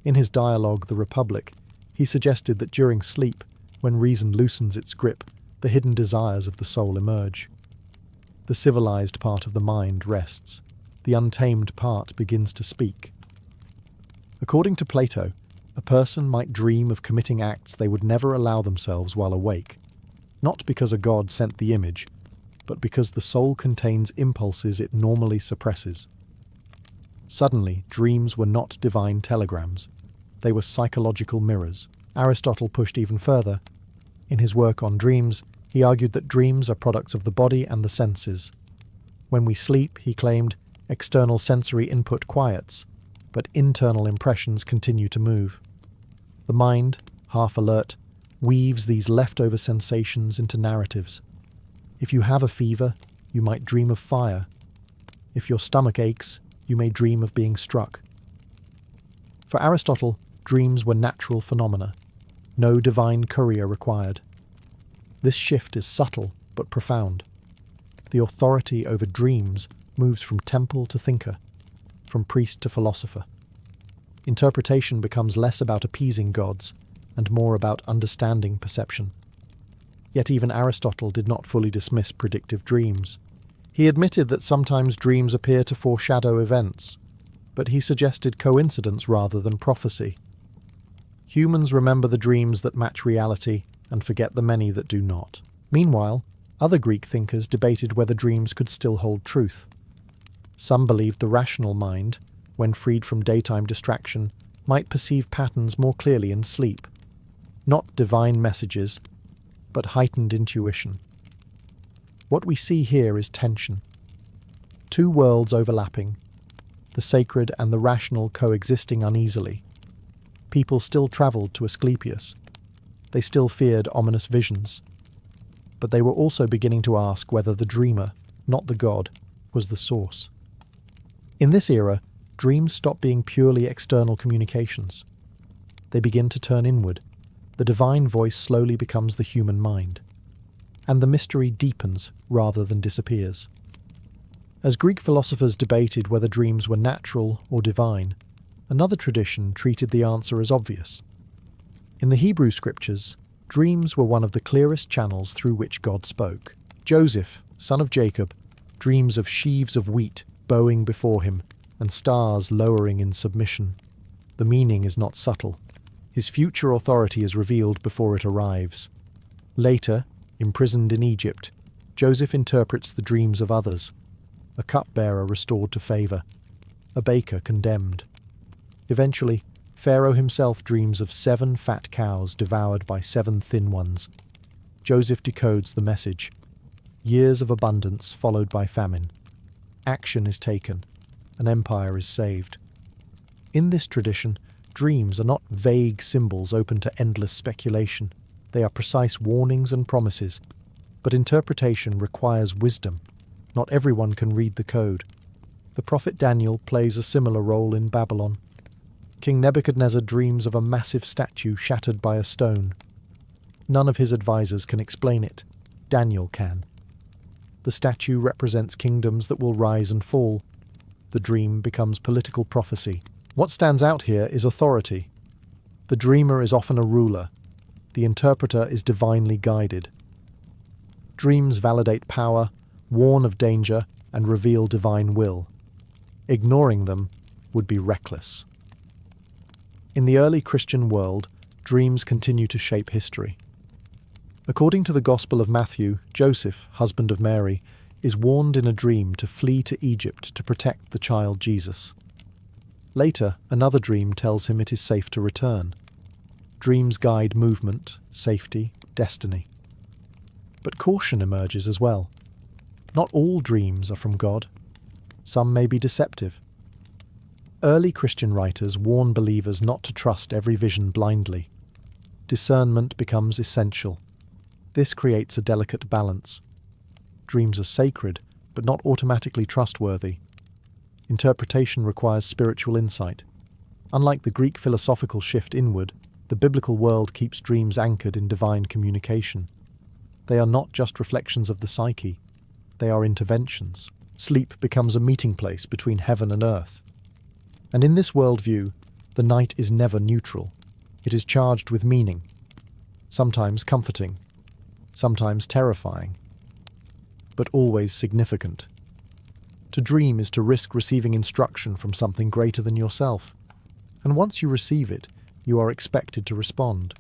In his dialogue, The Republic, he suggested that during sleep, when reason loosens its grip, the hidden desires of the soul emerge. The civilized part of the mind rests. The untamed part begins to speak. According to Plato, a person might dream of committing acts they would never allow themselves while awake, not because a god sent the image, but because the soul contains impulses it normally suppresses. Suddenly, dreams were not divine telegrams. They were psychological mirrors. Aristotle pushed even further. In his work on dreams, he argued that dreams are products of the body and the senses. When we sleep, he claimed, external sensory input quiets, but internal impressions continue to move. The mind, half alert, weaves these leftover sensations into narratives. If you have a fever, you might dream of fire. If your stomach aches, you may dream of being struck. For Aristotle, dreams were natural phenomena. No divine courier required. This shift is subtle but profound. The authority over dreams moves from temple to thinker, from priest to philosopher. Interpretation becomes less about appeasing gods and more about understanding perception. Yet even Aristotle did not fully dismiss predictive dreams. He admitted that sometimes dreams appear to foreshadow events, but he suggested coincidence rather than prophecy. Humans remember the dreams that match reality and forget the many that do not. Meanwhile, other Greek thinkers debated whether dreams could still hold truth. Some believed the rational mind, when freed from daytime distraction, might perceive patterns more clearly in sleep. Not divine messages, but heightened intuition. What we see here is tension. Two worlds overlapping, the sacred and the rational coexisting uneasily. People still travelled to Asclepius. They still feared ominous visions. But they were also beginning to ask whether the dreamer, not the god, was the source. In this era, dreams stop being purely external communications. They begin to turn inward. The divine voice slowly becomes the human mind. And the mystery deepens rather than disappears. As Greek philosophers debated whether dreams were natural or divine, another tradition treated the answer as obvious. In the Hebrew scriptures, dreams were one of the clearest channels through which God spoke. Joseph, son of Jacob, dreams of sheaves of wheat bowing before him and stars lowering in submission. The meaning is not subtle. His future authority is revealed before it arrives. Later, imprisoned in Egypt, Joseph interprets the dreams of others. A cupbearer restored to favour, a baker condemned. Eventually, Pharaoh himself dreams of 7 fat cows devoured by 7 thin ones. Joseph decodes the message. Years of abundance followed by famine. Action is taken. An empire is saved. In this tradition, dreams are not vague symbols open to endless speculation. They are precise warnings and promises. But interpretation requires wisdom. Not everyone can read the code. The prophet Daniel plays a similar role in Babylon. King Nebuchadnezzar dreams of a massive statue shattered by a stone. None of his advisors can explain it. Daniel can. The statue represents kingdoms that will rise and fall. The dream becomes political prophecy. What stands out here is authority. The dreamer is often a ruler. The interpreter is divinely guided. Dreams validate power, warn of danger, and reveal divine will. Ignoring them would be reckless. In the early Christian world, dreams continue to shape history. According to the Gospel of Matthew, Joseph, husband of Mary, is warned in a dream to flee to Egypt to protect the child Jesus. Later, another dream tells him it is safe to return. Dreams guide movement, safety, destiny. But caution emerges as well. Not all dreams are from God. Some may be deceptive. Early Christian writers warn believers not to trust every vision blindly. Discernment becomes essential. This creates a delicate balance. Dreams are sacred, but not automatically trustworthy. Interpretation requires spiritual insight. Unlike the Greek philosophical shift inward, the biblical world keeps dreams anchored in divine communication. They are not just reflections of the psyche. They are interventions. Sleep becomes a meeting place between heaven and earth. And in this worldview, the night is never neutral. It is charged with meaning, sometimes comforting, sometimes terrifying, but always significant. To dream is to risk receiving instruction from something greater than yourself, and once you receive it, you are expected to respond.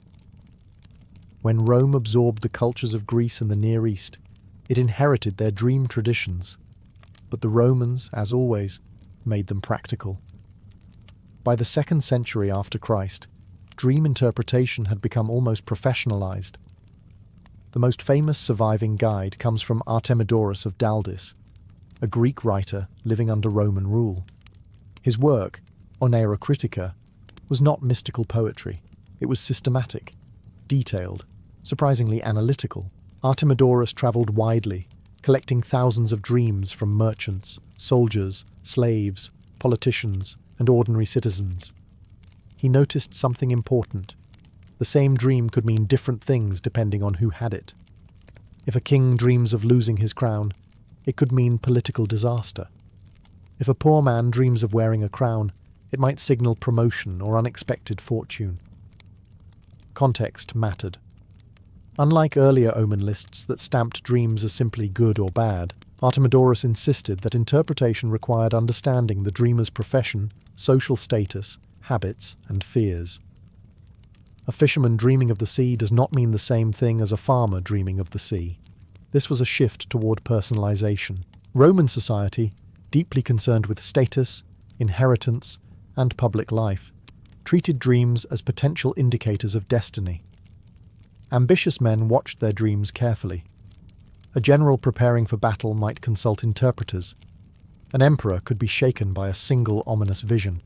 When Rome absorbed the cultures of Greece and the Near East, it inherited their dream traditions, but the Romans, as always, made them practical. By the 2nd century after Christ, dream interpretation had become almost professionalized. The most famous surviving guide comes from Artemidorus of Daldis, a Greek writer living under Roman rule. His work, Onera Critica, was not mystical poetry. It was systematic, detailed, surprisingly analytical. Artemidorus travelled widely, collecting thousands of dreams from merchants, soldiers, slaves, politicians, and ordinary citizens. He noticed something important. The same dream could mean different things depending on who had it. If a king dreams of losing his crown, it could mean political disaster. If a poor man dreams of wearing a crown, it might signal promotion or unexpected fortune. Context mattered. Unlike earlier omen lists that stamped dreams as simply good or bad, Artemidorus insisted that interpretation required understanding the dreamer's profession, social status, habits, and fears. A fisherman dreaming of the sea does not mean the same thing as a farmer dreaming of the sea. This was a shift toward personalization. Roman society, deeply concerned with status, inheritance, and public life, treated dreams as potential indicators of destiny. Ambitious men watched their dreams carefully. A general preparing for battle might consult interpreters. An emperor could be shaken by a single ominous vision.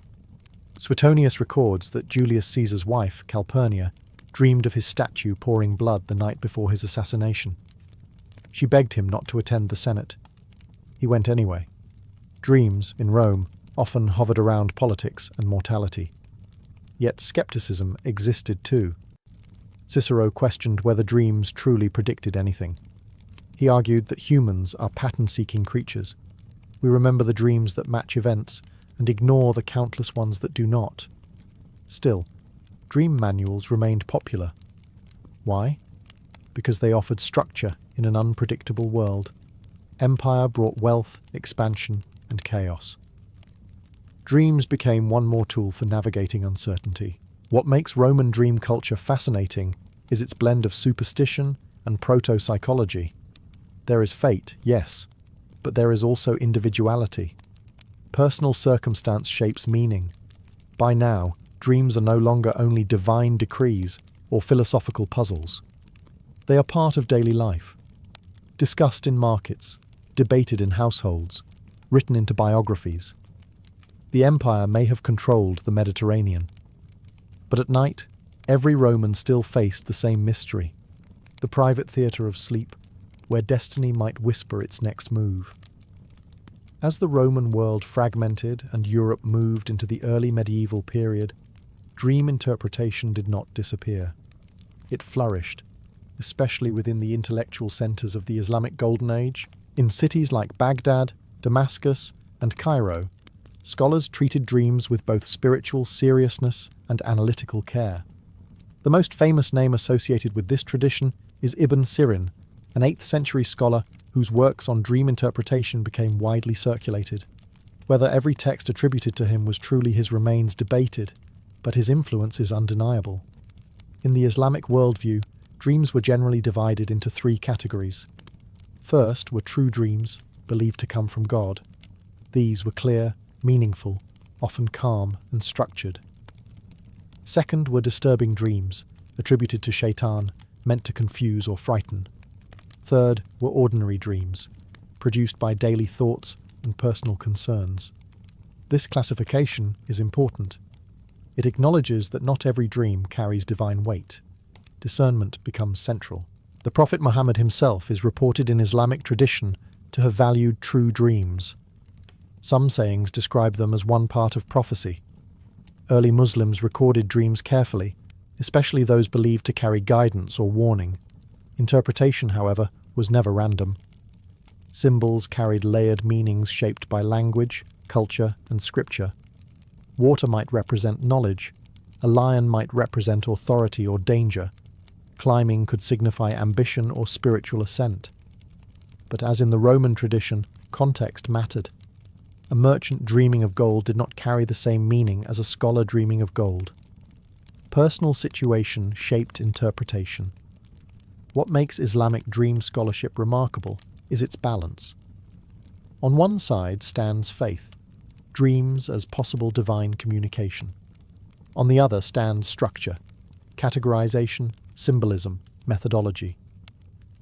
Suetonius records that Julius Caesar's wife, Calpurnia, dreamed of his statue pouring blood the night before his assassination. She begged him not to attend the Senate. He went anyway. Dreams, in Rome, often hovered around politics and mortality. Yet skepticism existed too. Cicero questioned whether dreams truly predicted anything. He argued that humans are pattern-seeking creatures. We remember the dreams that match events and ignore the countless ones that do not. Still, dream manuals remained popular. Why? Because they offered structure in an unpredictable world. Empire brought wealth, expansion, and chaos. Dreams became one more tool for navigating uncertainty. What makes Roman dream culture fascinating is its blend of superstition and proto-psychology. There is fate, yes, but there is also individuality. Personal circumstance shapes meaning. By now, dreams are no longer only divine decrees or philosophical puzzles. They are part of daily life. Discussed in markets, debated in households, written into biographies. The empire may have controlled the Mediterranean. But at night, every Roman still faced the same mystery, the private theatre of sleep, where destiny might whisper its next move. As the Roman world fragmented and Europe moved into the early medieval period, dream interpretation did not disappear. It flourished, especially within the intellectual centres of the Islamic Golden Age. In cities like Baghdad, Damascus, and Cairo, scholars treated dreams with both spiritual seriousness and analytical care. The most famous name associated with this tradition is Ibn Sirin, an 8th century scholar whose works on dream interpretation became widely circulated. Whether every text attributed to him was truly his remains debated, but his influence is undeniable. In the Islamic worldview, dreams were generally divided into three categories. First were true dreams, believed to come from God. These were clear, meaningful, often calm and structured. Second were disturbing dreams, attributed to Shaitan, meant to confuse or frighten. Third were ordinary dreams, produced by daily thoughts and personal concerns. This classification is important. It acknowledges that not every dream carries divine weight. Discernment becomes central. The Prophet Muhammad himself is reported in Islamic tradition to have valued true dreams. Some sayings describe them as one part of prophecy. Early Muslims recorded dreams carefully, especially those believed to carry guidance or warning. Interpretation, however, was never random. Symbols carried layered meanings shaped by language, culture, and scripture. Water might represent knowledge. A lion might represent authority or danger. Climbing could signify ambition or spiritual ascent. But as in the Roman tradition, context mattered. A merchant dreaming of gold did not carry the same meaning as a scholar dreaming of gold. Personal situation shaped interpretation. What makes Islamic dream scholarship remarkable is its balance. On one side stands faith, dreams as possible divine communication. On the other stands structure, categorization, symbolism, methodology.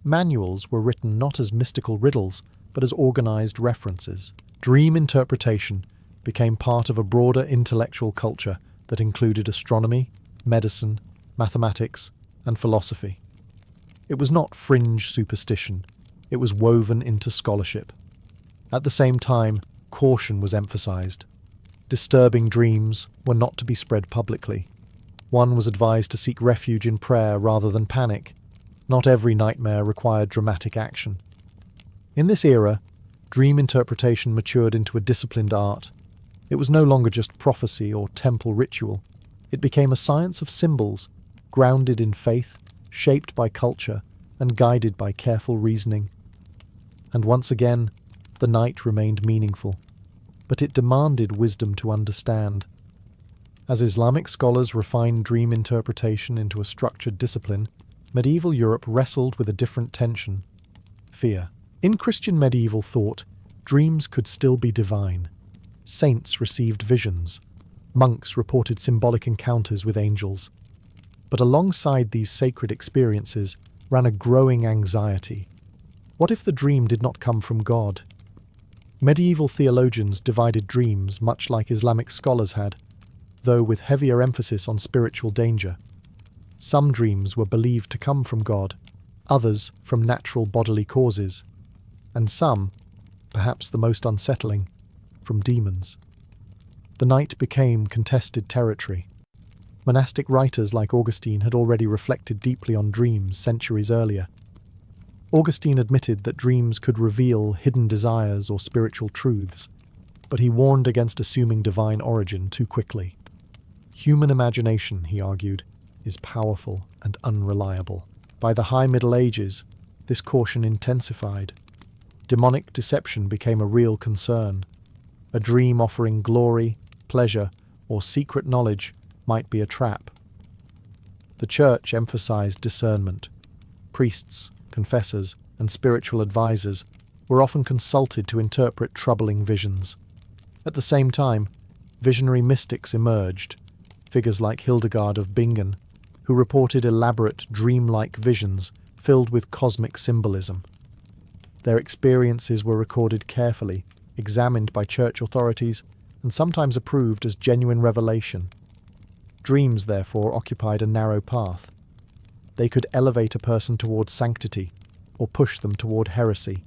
Manuals were written not as mystical riddles, but as organized references. Dream interpretation became part of a broader intellectual culture that included astronomy, medicine, mathematics, and philosophy. It was not fringe superstition, it was woven into scholarship. At the same time, caution was emphasized. Disturbing dreams were not to be spread publicly. One was advised to seek refuge in prayer rather than panic. Not every nightmare required dramatic action. In this era, dream interpretation matured into a disciplined art. It was no longer just prophecy or temple ritual. It became a science of symbols, grounded in faith, shaped by culture, and guided by careful reasoning. And once again, the night remained meaningful, but it demanded wisdom to understand. As Islamic scholars refined dream interpretation into a structured discipline, medieval Europe wrestled with a different tension: fear. In Christian medieval thought, dreams could still be divine. Saints received visions. Monks reported symbolic encounters with angels. But alongside these sacred experiences ran a growing anxiety. What if the dream did not come from God? Medieval theologians divided dreams much like Islamic scholars had, though with heavier emphasis on spiritual danger. Some dreams were believed to come from God, others from natural bodily causes, and some, perhaps the most unsettling, from demons. The night became contested territory. Monastic writers like Augustine had already reflected deeply on dreams centuries earlier. Augustine admitted that dreams could reveal hidden desires or spiritual truths, but he warned against assuming divine origin too quickly. Human imagination, he argued, is powerful and unreliable. By the High Middle Ages, this caution intensified. Demonic deception became a real concern. A dream offering glory, pleasure, or secret knowledge might be a trap. The Church emphasized discernment. Priests, confessors, and spiritual advisors were often consulted to interpret troubling visions. At the same time, visionary mystics emerged, figures like Hildegard of Bingen, who reported elaborate dreamlike visions filled with cosmic symbolism. Their experiences were recorded carefully, examined by church authorities, and sometimes approved as genuine revelation. Dreams, therefore, occupied a narrow path. They could elevate a person toward sanctity, or push them toward heresy.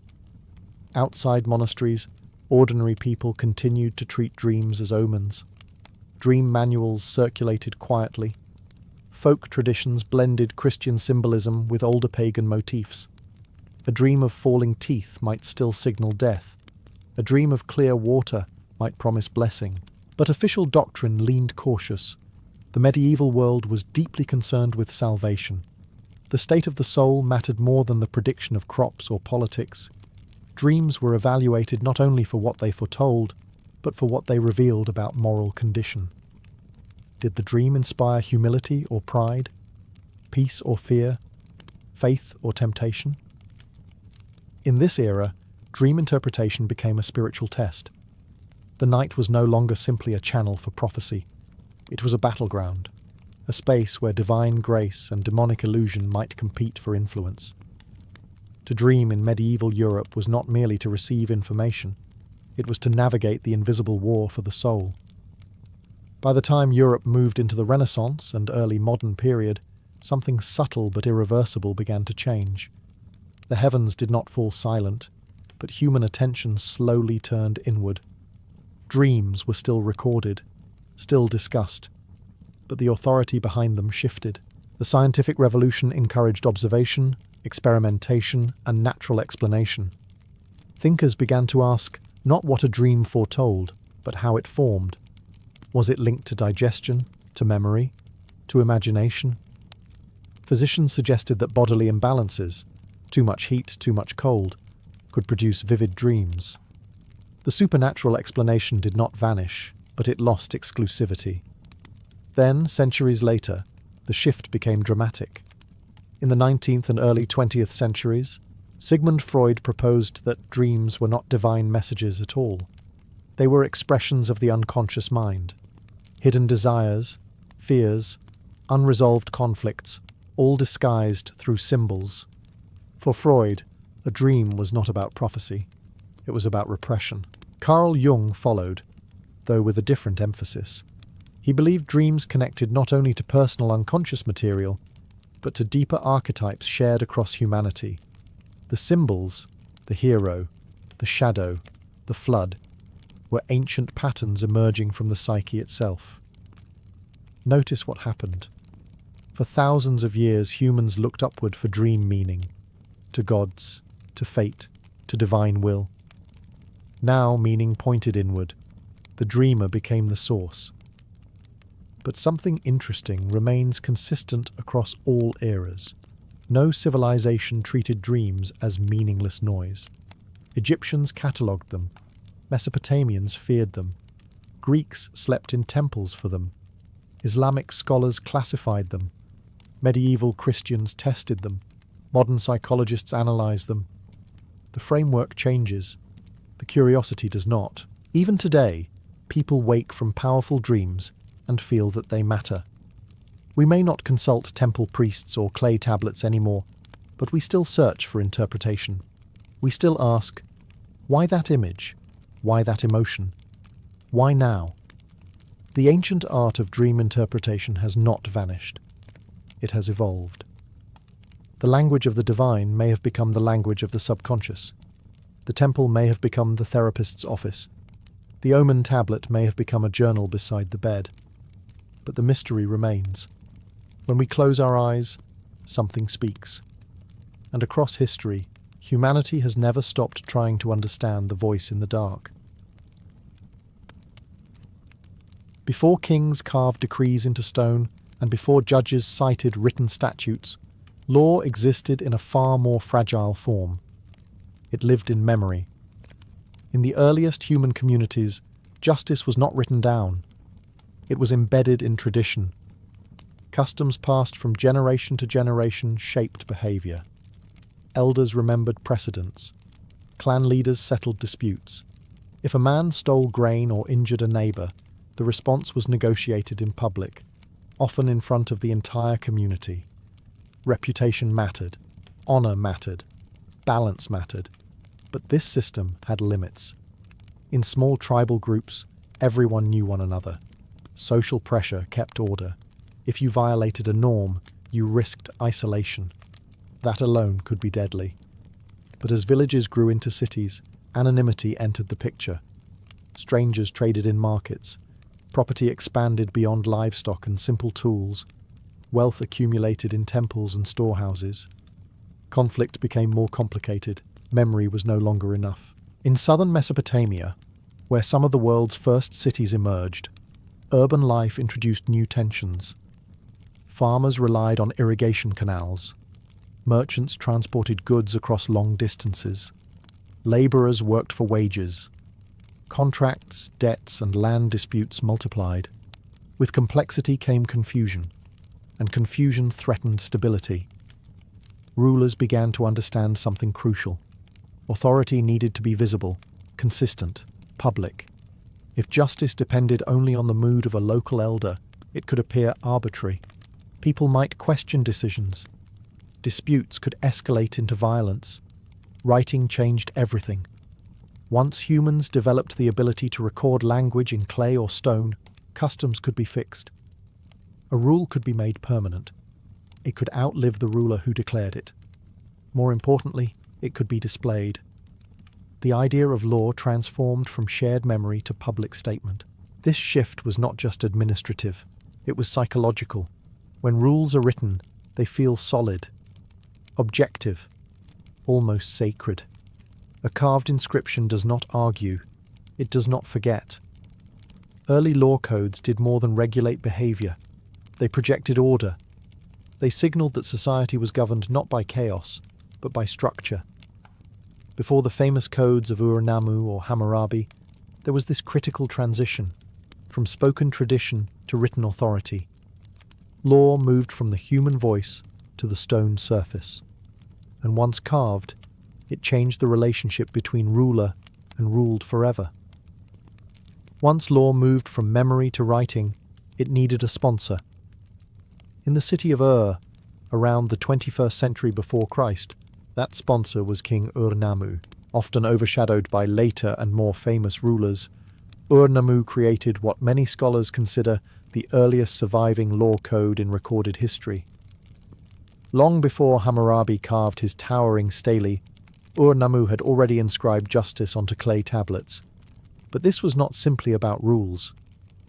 Outside monasteries, ordinary people continued to treat dreams as omens. Dream manuals circulated quietly. Folk traditions blended Christian symbolism with older pagan motifs. A dream of falling teeth might still signal death. A dream of clear water might promise blessing. But official doctrine leaned cautious. The medieval world was deeply concerned with salvation. The state of the soul mattered more than the prediction of crops or politics. Dreams were evaluated not only for what they foretold, but for what they revealed about moral condition. Did the dream inspire humility or pride? peace or fear, faith or temptation? In this era, dream interpretation became a spiritual test. The night was no longer simply a channel for prophecy. It was a battleground, a space where divine grace and demonic illusion might compete for influence. To dream in medieval Europe was not merely to receive information, it was to navigate the invisible war for the soul. By the time Europe moved into the Renaissance and early modern period, something subtle but irreversible began to change. The heavens did not fall silent, but human attention slowly turned inward. Dreams were still recorded, still discussed, but the authority behind them shifted. The scientific revolution encouraged observation, experimentation, and natural explanation. Thinkers began to ask not what a dream foretold, but how it formed. Was it linked to digestion, to memory, to imagination? Physicians suggested that bodily imbalances, too much heat, too much cold, could produce vivid dreams. The supernatural explanation did not vanish, but it lost exclusivity. Then, centuries later, the shift became dramatic. In the 19th and early 20th centuries, Sigmund Freud proposed that dreams were not divine messages at all. They were expressions of the unconscious mind. Hidden desires, fears, unresolved conflicts, all disguised through symbols. For Freud, a dream was not about prophecy. It was about repression. Carl Jung followed, though with a different emphasis. He believed dreams connected not only to personal unconscious material, but to deeper archetypes shared across humanity. The symbols, the hero, the shadow, the flood, were ancient patterns emerging from the psyche itself. Notice what happened. For thousands of years, humans looked upward for dream meaning, to gods, to fate, to divine will. Now meaning pointed inward. The dreamer became the source. But something interesting remains consistent across all eras. No civilization treated dreams as meaningless noise. Egyptians catalogued them. Mesopotamians feared them. Greeks slept in temples for them. Islamic scholars classified them. Medieval Christians tested them. Modern psychologists analyze them. The framework changes. The curiosity does not. Even today, people wake from powerful dreams and feel that they matter. We may not consult temple priests or clay tablets anymore, but we still search for interpretation. We still ask, why that image? Why that emotion? Why now? The ancient art of dream interpretation has not vanished. It has evolved. The language of the divine may have become the language of the subconscious. The temple may have become the therapist's office. The omen tablet may have become a journal beside the bed. But the mystery remains. When we close our eyes, something speaks. And across history, humanity has never stopped trying to understand the voice in the dark. Before kings carved decrees into stone, and before judges cited written statutes, law existed in a far more fragile form. It lived in memory. In the earliest human communities, justice was not written down. It was embedded in tradition. Customs passed from generation to generation shaped behavior. Elders remembered precedents. Clan leaders settled disputes. If a man stole grain or injured a neighbor, the response was negotiated in public, often in front of the entire community. Reputation mattered, honor mattered, balance mattered, but this system had limits. In small tribal groups, everyone knew one another. Social pressure kept order. If you violated a norm, you risked isolation. That alone could be deadly. But as villages grew into cities, anonymity entered the picture. Strangers traded in markets. Property expanded beyond livestock and simple tools. Wealth accumulated in temples and storehouses. Conflict became more complicated. Memory was no longer enough. In southern Mesopotamia, where some of the world's first cities emerged, urban life introduced new tensions. Farmers relied on irrigation canals. Merchants transported goods across long distances. Laborers worked for wages. Contracts, debts, and land disputes multiplied. With complexity came confusion. and confusion threatened stability. Rulers began to understand something crucial. Authority needed to be visible, consistent, public. If justice depended only on the mood of a local elder, it could appear arbitrary. People might question decisions. Disputes could escalate into violence. Writing changed everything. Once humans developed the ability to record language in clay or stone, customs could be fixed. A rule could be made permanent. It could outlive the ruler who declared it. More importantly, it could be displayed. The idea of law transformed from shared memory to public statement. This shift was not just administrative, it was psychological. When rules are written, they feel solid, objective, almost sacred. A carved inscription does not argue, it does not forget. Early law codes did more than regulate behavior. They projected order. They signaled that society was governed not by chaos, but by structure. Before the famous codes of Ur-Nammu or Hammurabi, there was this critical transition, from spoken tradition to written authority. Law moved from the human voice to the stone surface. And once carved, it changed the relationship between ruler and ruled forever. Once law moved from memory to writing, it needed a sponsor. In the city of Ur, around the 21st century before Christ, that sponsor was King Ur-Nammu. Often overshadowed by later and more famous rulers, Ur-Nammu created what many scholars consider the earliest surviving law code in recorded history. Long before Hammurabi carved his towering stele, Ur-Nammu had already inscribed justice onto clay tablets. But this was not simply about rules.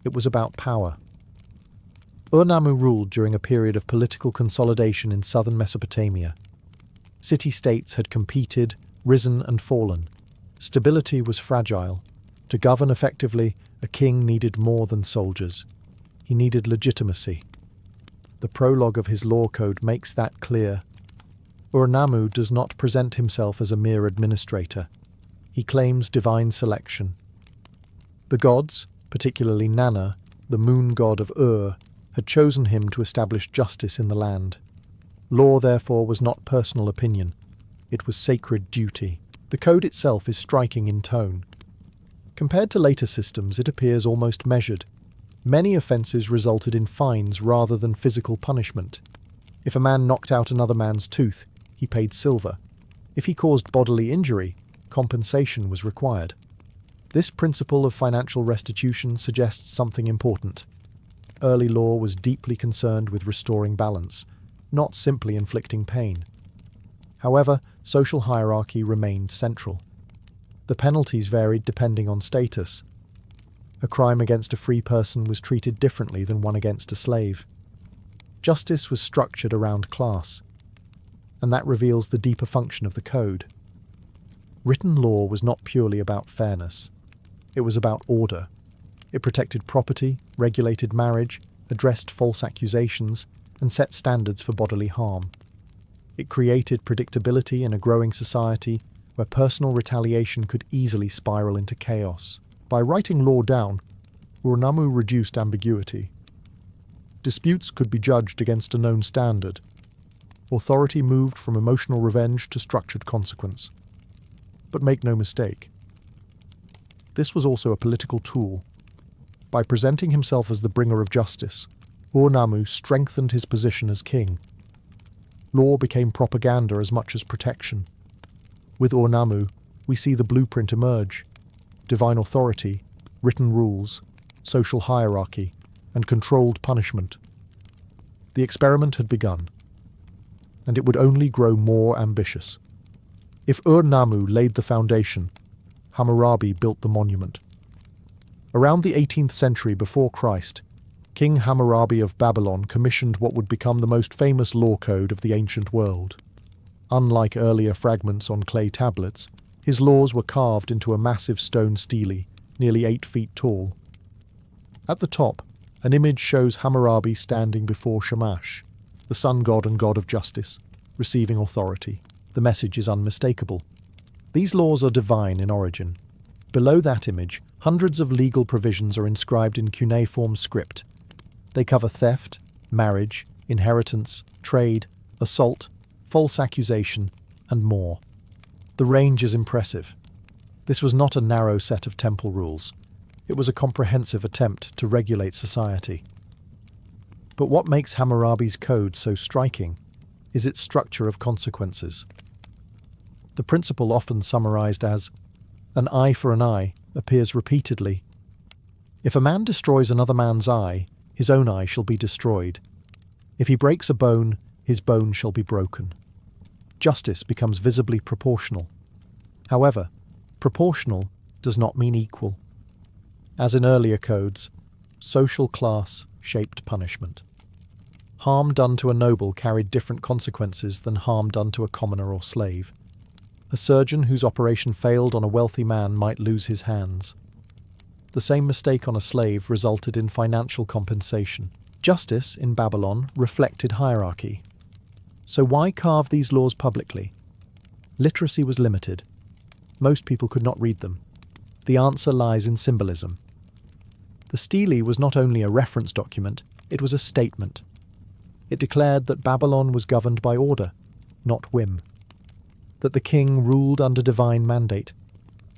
It was about power. Ur-Nammu ruled during a period of political consolidation in southern Mesopotamia. City-states had competed, risen and fallen. Stability was fragile. To govern effectively, a king needed more than soldiers. He needed legitimacy. The prologue of his law code makes that clear. Ur-Nammu does not present himself as a mere administrator. He claims divine selection. The gods, particularly Nanna, the moon god of Ur, had chosen him to establish justice in the land. Law, therefore, was not personal opinion. It was sacred duty. The code itself is striking in tone. Compared to later systems, it appears almost measured. Many offences resulted in fines rather than physical punishment. If a man knocked out another man's tooth, he paid silver. If he caused bodily injury, compensation was required. This principle of financial restitution suggests something important. Early law was deeply concerned with restoring balance, not simply inflicting pain. However, social hierarchy remained central. The penalties varied depending on status. A crime against a free person was treated differently than one against a slave. Justice was structured around class, and that reveals the deeper function of the code. Written law was not purely about fairness. It was about order. It protected property, regulated marriage, addressed false accusations, and set standards for bodily harm. It created predictability in a growing society where personal retaliation could easily spiral into chaos. By writing law down, Ur-Nammu reduced ambiguity. Disputes could be judged against a known standard. Authority moved from emotional revenge to structured consequence. But make no mistake, this was also a political tool. By presenting himself as the bringer of justice, Ur-Nammu strengthened his position as king. Law became propaganda as much as protection. With Ur-Nammu, we see the blueprint emerge: divine authority, written rules, social hierarchy, and controlled punishment. The experiment had begun, and it would only grow more ambitious. If Ur-Nammu laid the foundation, Hammurabi built the monument. Around the 18th century before Christ, King Hammurabi of Babylon commissioned what would become the most famous law code of the ancient world. Unlike earlier fragments on clay tablets, his laws were carved into a massive stone stele, nearly 8 feet tall. At the top, an image shows Hammurabi standing before Shamash, the sun god and god of justice, receiving authority. The message is unmistakable. These laws are divine in origin. Below that image, hundreds of legal provisions are inscribed in cuneiform script. They cover theft, marriage, inheritance, trade, assault, false accusation, and more. The range is impressive. This was not a narrow set of temple rules. It was a comprehensive attempt to regulate society. But what makes Hammurabi's code so striking is its structure of consequences. The principle, often summarized as an eye for an eye, appears repeatedly. If a man destroys another man's eye, his own eye shall be destroyed. If he breaks a bone, his bone shall be broken. Justice becomes visibly proportional. However, proportional does not mean equal. As in earlier codes, social class shaped punishment. Harm done to a noble carried different consequences than harm done to a commoner or slave. A surgeon whose operation failed on a wealthy man might lose his hands. The same mistake on a slave resulted in financial compensation. Justice in Babylon reflected hierarchy. So why carve these laws publicly? Literacy was limited. Most people could not read them. The answer lies in symbolism. The stele was not only a reference document, it was a statement. It declared that Babylon was governed by order, not whim. That the king ruled under divine mandate.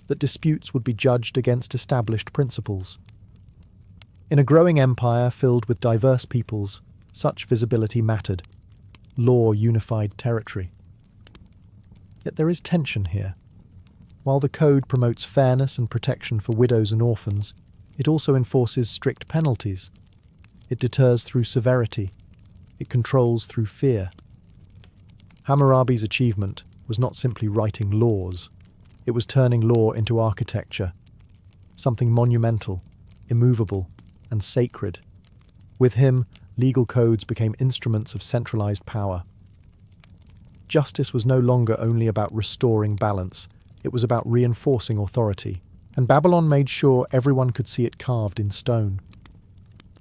That disputes would be judged against established principles. In a growing empire filled with diverse peoples, such visibility mattered. Law unified territory. Yet there is tension here. While the code promotes fairness and protection for widows and orphans, it also enforces strict penalties. It deters through severity. It controls through fear. Hammurabi's achievement was not simply writing laws. It was turning law into architecture, something monumental, immovable, and sacred. With him, legal codes became instruments of centralized power. Justice was no longer only about restoring balance, it was about reinforcing authority, and Babylon made sure everyone could see it carved in stone.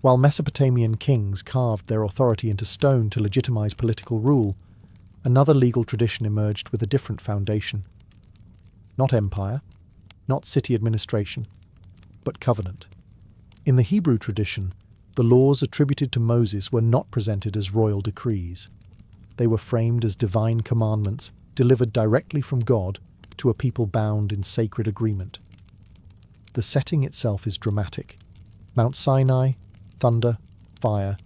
While Mesopotamian kings carved their authority into stone to legitimize political rule, another legal tradition emerged with a different foundation. Not empire, not city administration, but covenant. In the Hebrew tradition, the laws attributed to Moses were not presented as royal decrees. They were framed as divine commandments delivered directly from God to a people bound in sacred agreement. The setting itself is dramatic. Mount Sinai, thunder, fire,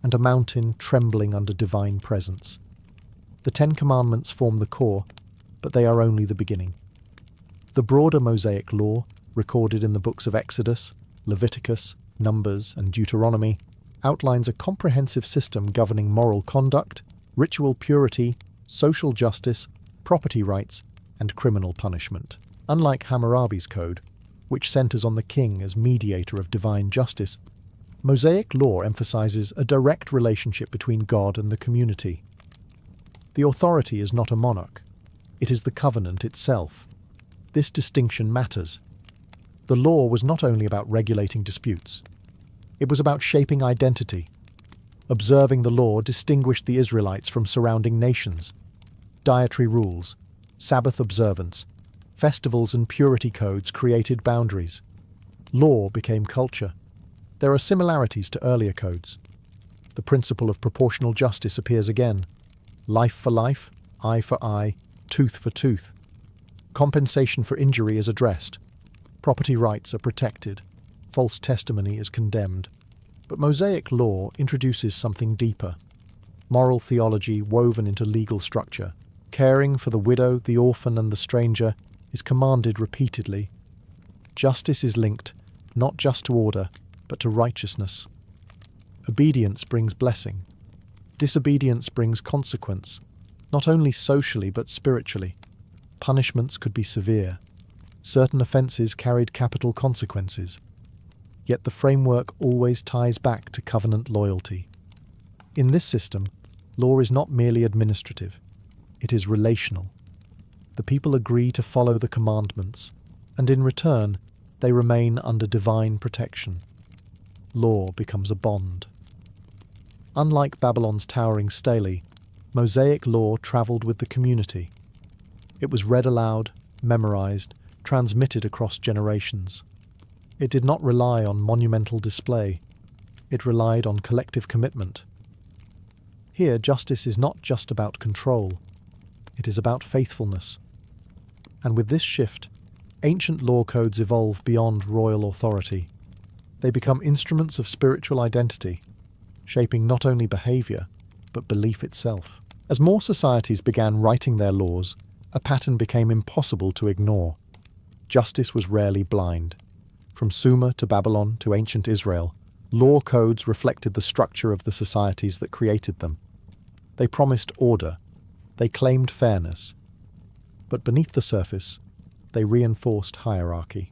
and a mountain trembling under divine presence. The Ten Commandments form the core, but they are only the beginning. The broader Mosaic law, recorded in the books of Exodus, Leviticus, Numbers, and Deuteronomy, outlines a comprehensive system governing moral conduct, ritual purity, social justice, property rights, and criminal punishment. Unlike Hammurabi's code, which centers on the king as mediator of divine justice, Mosaic law emphasizes a direct relationship between God and the community. The authority is not a monarch. It is the covenant itself. This distinction matters. The law was not only about regulating disputes. It was about shaping identity. Observing the law distinguished the Israelites from surrounding nations. Dietary rules, Sabbath observance, festivals and purity codes created boundaries. Law became culture. There are similarities to earlier codes. The principle of proportional justice appears again. Life for life, eye for eye, tooth for tooth. Compensation for injury is addressed. Property rights are protected. False testimony is condemned. But Mosaic law introduces something deeper. Moral theology woven into legal structure. Caring for the widow, the orphan, and the stranger is commanded repeatedly. Justice is linked, not just to order, but to righteousness. Obedience brings blessing. Disobedience brings consequence, not only socially but spiritually. Punishments could be severe. Certain offences carried capital consequences. Yet the framework always ties back to covenant loyalty. In this system, law is not merely administrative. It is relational. The people agree to follow the commandments, and in return, they remain under divine protection. Law becomes a bond. Unlike Babylon's towering stele, Mosaic law travelled with the community. It was read aloud, memorized, transmitted across generations. It did not rely on monumental display. It relied on collective commitment. Here, justice is not just about control, it is about faithfulness. And with this shift, ancient law codes evolve beyond royal authority. They become instruments of spiritual identity, shaping not only behavior, but belief itself. As more societies began writing their laws, a pattern became impossible to ignore. Justice was rarely blind. From Sumer to Babylon to ancient Israel, law codes reflected the structure of the societies that created them. They promised order, they claimed fairness, but beneath the surface, they reinforced hierarchy.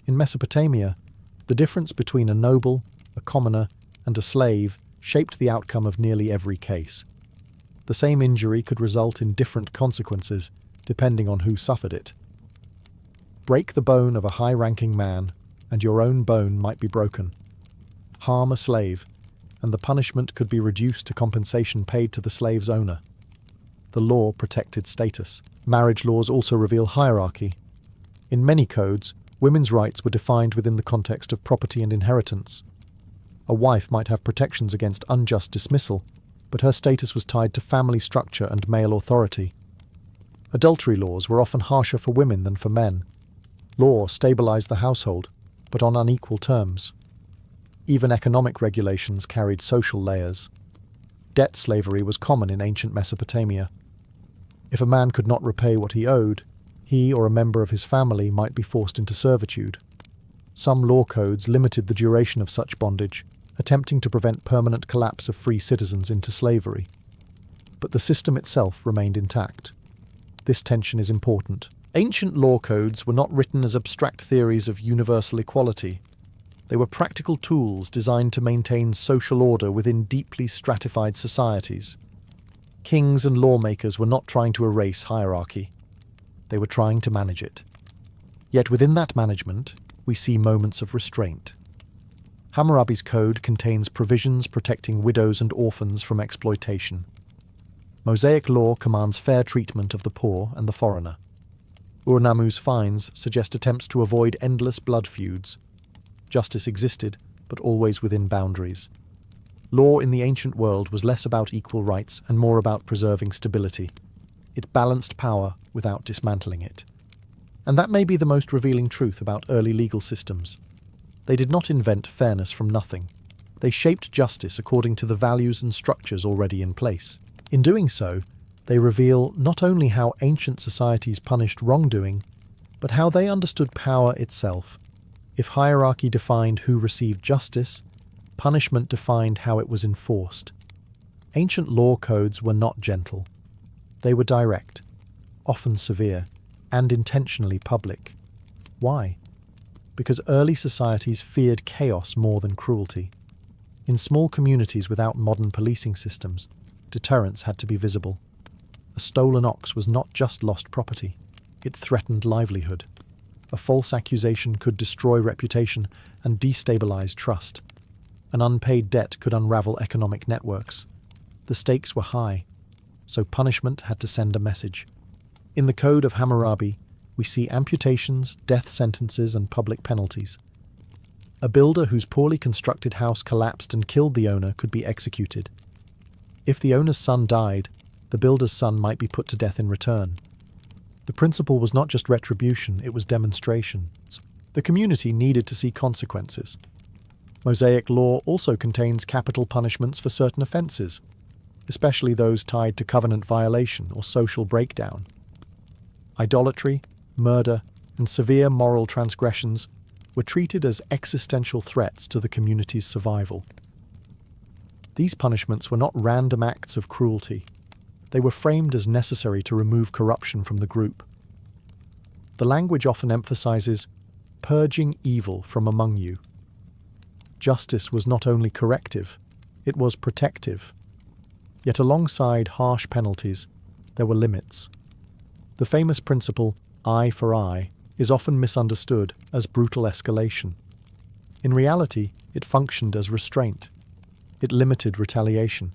In Mesopotamia, the difference between a noble, a commoner, and a slave shaped the outcome of nearly every case. The same injury could result in different consequences depending on who suffered it. Break the bone of a high-ranking man, and your own bone might be broken. Harm a slave, and the punishment could be reduced to compensation paid to the slave's owner. The law protected status. Marriage laws also reveal hierarchy. In many codes, women's rights were defined within the context of property and inheritance. A wife might have protections against unjust dismissal, but her status was tied to family structure and male authority. Adultery laws were often harsher for women than for men. Law stabilized the household, but on unequal terms. Even economic regulations carried social layers. Debt slavery was common in ancient Mesopotamia. If a man could not repay what he owed, he or a member of his family might be forced into servitude. Some law codes limited the duration of such bondage, attempting to prevent permanent collapse of free citizens into slavery. But the system itself remained intact. This tension is important. Ancient law codes were not written as abstract theories of universal equality. They were practical tools designed to maintain social order within deeply stratified societies. Kings and lawmakers were not trying to erase hierarchy. They were trying to manage it. Yet within that management, we see moments of restraint. Hammurabi's code contains provisions protecting widows and orphans from exploitation. Mosaic law commands fair treatment of the poor and the foreigner. Ur-Nammu's fines suggest attempts to avoid endless blood feuds. Justice existed, but always within boundaries. Law in the ancient world was less about equal rights and more about preserving stability. It balanced power without dismantling it. And that may be the most revealing truth about early legal systems. They did not invent fairness from nothing. They shaped justice according to the values and structures already in place. In doing so, they reveal not only how ancient societies punished wrongdoing, but how they understood power itself. If hierarchy defined who received justice, punishment defined how it was enforced. Ancient law codes were not gentle. They were direct, often severe, and intentionally public. Why? Because early societies feared chaos more than cruelty. In small communities without modern policing systems, deterrence had to be visible. A stolen ox was not just lost property, it threatened livelihood. A false accusation could destroy reputation and destabilize trust. An unpaid debt could unravel economic networks. The stakes were high, so punishment had to send a message. In the Code of Hammurabi, we see amputations, death sentences, and public penalties. A builder whose poorly constructed house collapsed and killed the owner could be executed. If the owner's son died, the builder's son might be put to death in return. The principle was not just retribution, it was demonstration. The community needed to see consequences. Mosaic law also contains capital punishments for certain offences, especially those tied to covenant violation or social breakdown. Idolatry, murder, and severe moral transgressions were treated as existential threats to the community's survival. These punishments were not random acts of cruelty. They were framed as necessary to remove corruption from the group. The language often emphasizes purging evil from among you. Justice was not only corrective, it was protective. Yet alongside harsh penalties, there were limits. The famous principle, eye for eye, is often misunderstood as brutal escalation. In reality, it functioned as restraint. It limited retaliation.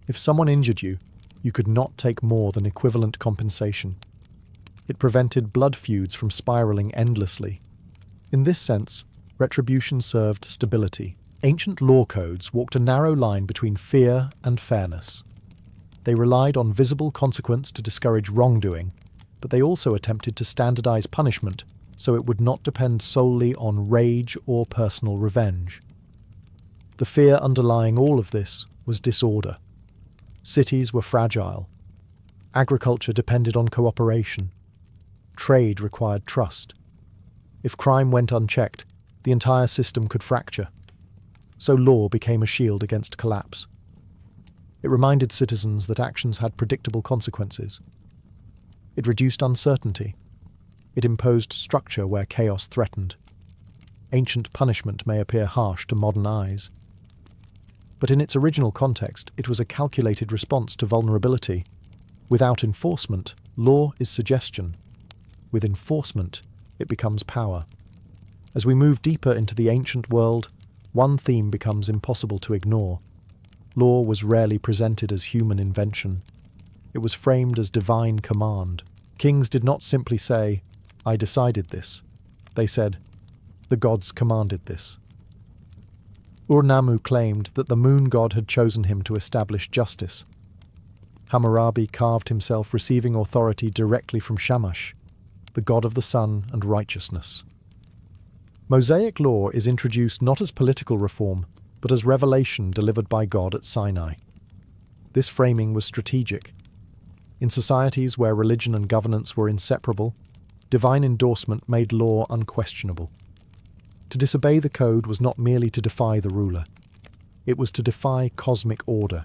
If someone injured you, you could not take more than equivalent compensation. It prevented blood feuds from spiraling endlessly. In this sense, retribution served stability. Ancient law codes walked a narrow line between fear and fairness. They relied on visible consequence to discourage wrongdoing, but they also attempted to standardize punishment so it would not depend solely on rage or personal revenge. The fear underlying all of this was disorder. Cities were fragile. Agriculture depended on cooperation. Trade required trust. If crime went unchecked, the entire system could fracture. So law became a shield against collapse. It reminded citizens that actions had predictable consequences. It reduced uncertainty. It imposed structure where chaos threatened. Ancient punishment may appear harsh to modern eyes, but in its original context, it was a calculated response to vulnerability. Without enforcement, law is suggestion. With enforcement, it becomes power. As we move deeper into the ancient world, one theme becomes impossible to ignore. Law was rarely presented as human invention. It was framed as divine command. Kings did not simply say, "I decided this." They said, "The gods commanded this." Ur-Nammu claimed that the moon god had chosen him to establish justice. Hammurabi carved himself receiving authority directly from Shamash, the god of the sun and righteousness. Mosaic law is introduced not as political reform, but as revelation delivered by God at Sinai. This framing was strategic. In societies where religion and governance were inseparable, divine endorsement made law unquestionable. To disobey the code was not merely to defy the ruler. It was to defy cosmic order.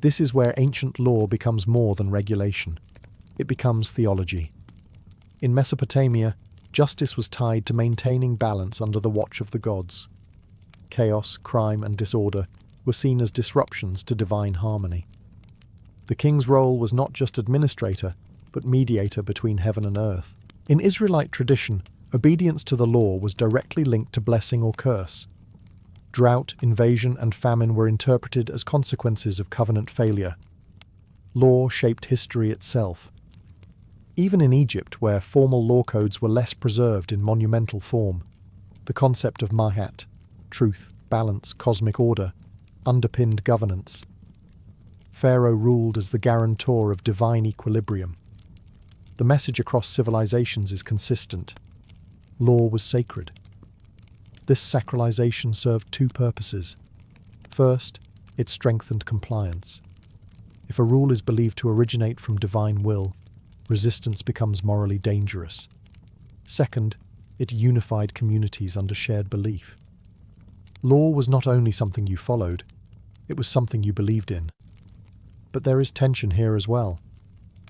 This is where ancient law becomes more than regulation. It becomes theology. In Mesopotamia, justice was tied to maintaining balance under the watch of the gods. Chaos, crime, and disorder were seen as disruptions to divine harmony. The king's role was not just administrator, but mediator between heaven and earth. In Israelite tradition, obedience to the law was directly linked to blessing or curse. Drought, invasion, and famine were interpreted as consequences of covenant failure. Law shaped history itself. Even in Egypt, where formal law codes were less preserved in monumental form, the concept of mahat, truth, balance, cosmic order, underpinned governance. Pharaoh ruled as the guarantor of divine equilibrium. The message across civilizations is consistent. Law was sacred. This sacralization served two purposes. First, it strengthened compliance. If a rule is believed to originate from divine will, resistance becomes morally dangerous. Second, it unified communities under shared belief. Law was not only something you followed, it was something you believed in. But there is tension here as well.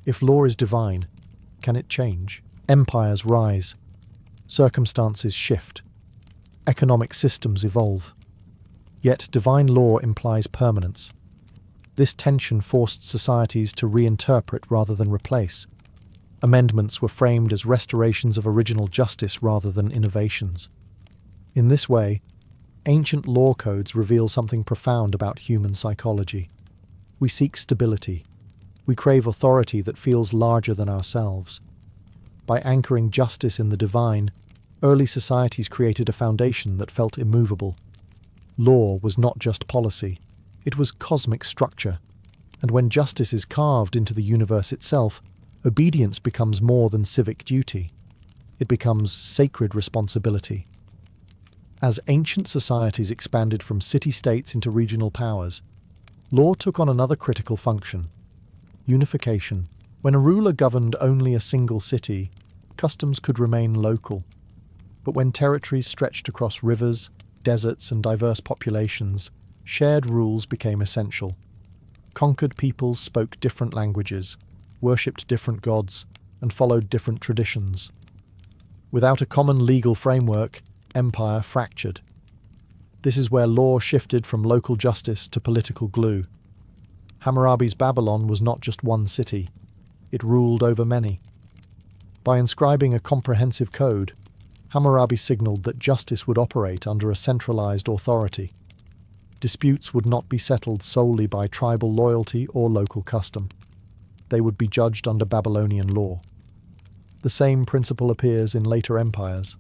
If law is divine, can it change? Empires rise. Circumstances shift. Economic systems evolve. Yet divine law implies permanence. This tension forced societies to reinterpret rather than replace. Amendments were framed as restorations of original justice rather than innovations. In this way, ancient law codes reveal something profound about human psychology. We seek stability. We crave authority that feels larger than ourselves. By anchoring justice in the divine, early societies created a foundation that felt immovable. Law was not just policy, it was cosmic structure. And when justice is carved into the universe itself, obedience becomes more than civic duty. It becomes sacred responsibility. As ancient societies expanded from city-states into regional powers, law took on another critical function: unification. When a ruler governed only a single city, customs could remain local. But when territories stretched across rivers, deserts, and diverse populations, shared rules became essential. Conquered peoples spoke different languages, worshipped different gods, and followed different traditions. Without a common legal framework, empire fractured. This is where law shifted from local justice to political glue. Hammurabi's Babylon was not just one city, it ruled over many. By inscribing a comprehensive code, Hammurabi signaled that justice would operate under a centralized authority. Disputes would not be settled solely by tribal loyalty or local custom. They would be judged under Babylonian law. The same principle appears in later empires.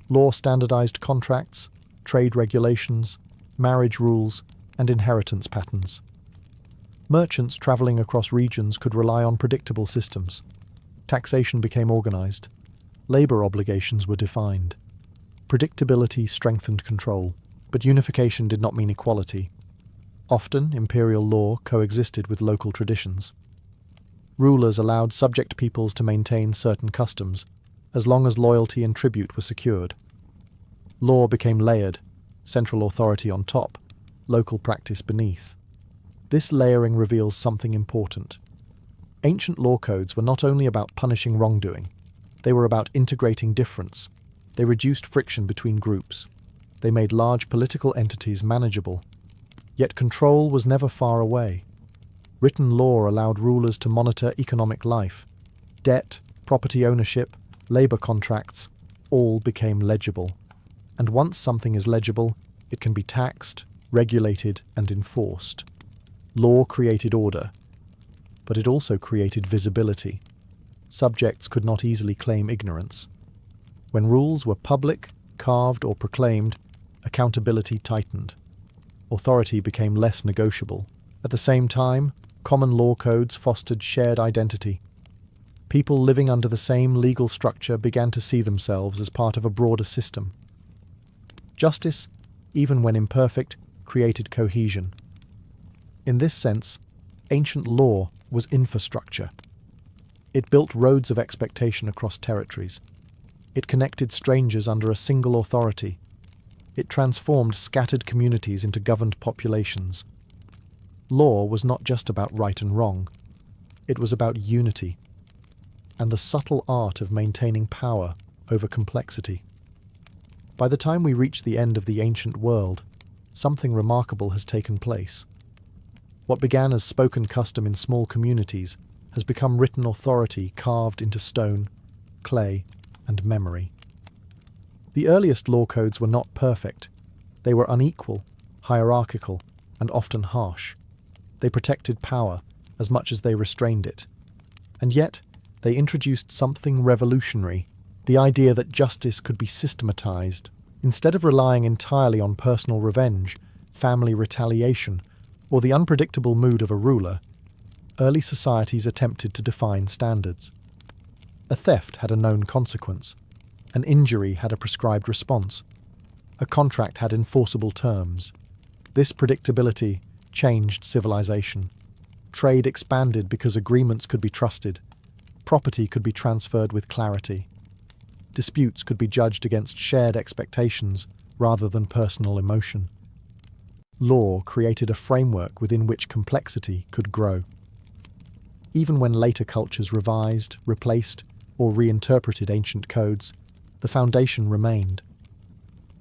Law standardized contracts, trade regulations, marriage rules, and inheritance patterns. Merchants traveling across regions could rely on predictable systems. Taxation became organized. Labor obligations were defined. Predictability strengthened control, but unification did not mean equality. Often, imperial law coexisted with local traditions. Rulers allowed subject peoples to maintain certain customs, as long as loyalty and tribute were secured. Law became layered, central authority on top, local practice beneath. This layering reveals something important. Ancient law codes were not only about punishing wrongdoing, they were about integrating difference. They reduced friction between groups. They made large political entities manageable. Yet control was never far away. Written law allowed rulers to monitor economic life. Debt, property ownership, labor contracts, all became legible. And once something is legible, it can be taxed, regulated, and enforced. Law created order, but it also created visibility. Subjects could not easily claim ignorance. When rules were public, carved, or proclaimed, accountability tightened. Authority became less negotiable. At the same time, common law codes fostered shared identity. People living under the same legal structure began to see themselves as part of a broader system. Justice, even when imperfect, created cohesion. In this sense, ancient law was infrastructure. It built roads of expectation across territories. It connected strangers under a single authority. It transformed scattered communities into governed populations. Law was not just about right and wrong. It was about unity and the subtle art of maintaining power over complexity. By the time we reach the end of the ancient world, something remarkable has taken place. What began as spoken custom in small communities has become written authority carved into stone, clay, and memory. The earliest law codes were not perfect. They were unequal, hierarchical, and often harsh. They protected power as much as they restrained it. And yet, they introduced something revolutionary, the idea that justice could be systematized. Instead of relying entirely on personal revenge, family retaliation, or the unpredictable mood of a ruler, early societies attempted to define standards. A theft had a known consequence. An injury had a prescribed response. A contract had enforceable terms. This predictability changed civilization. Trade expanded because agreements could be trusted. Property could be transferred with clarity. Disputes could be judged against shared expectations rather than personal emotion. Law created a framework within which complexity could grow. Even when later cultures revised, replaced, or reinterpreted ancient codes, the foundation remained.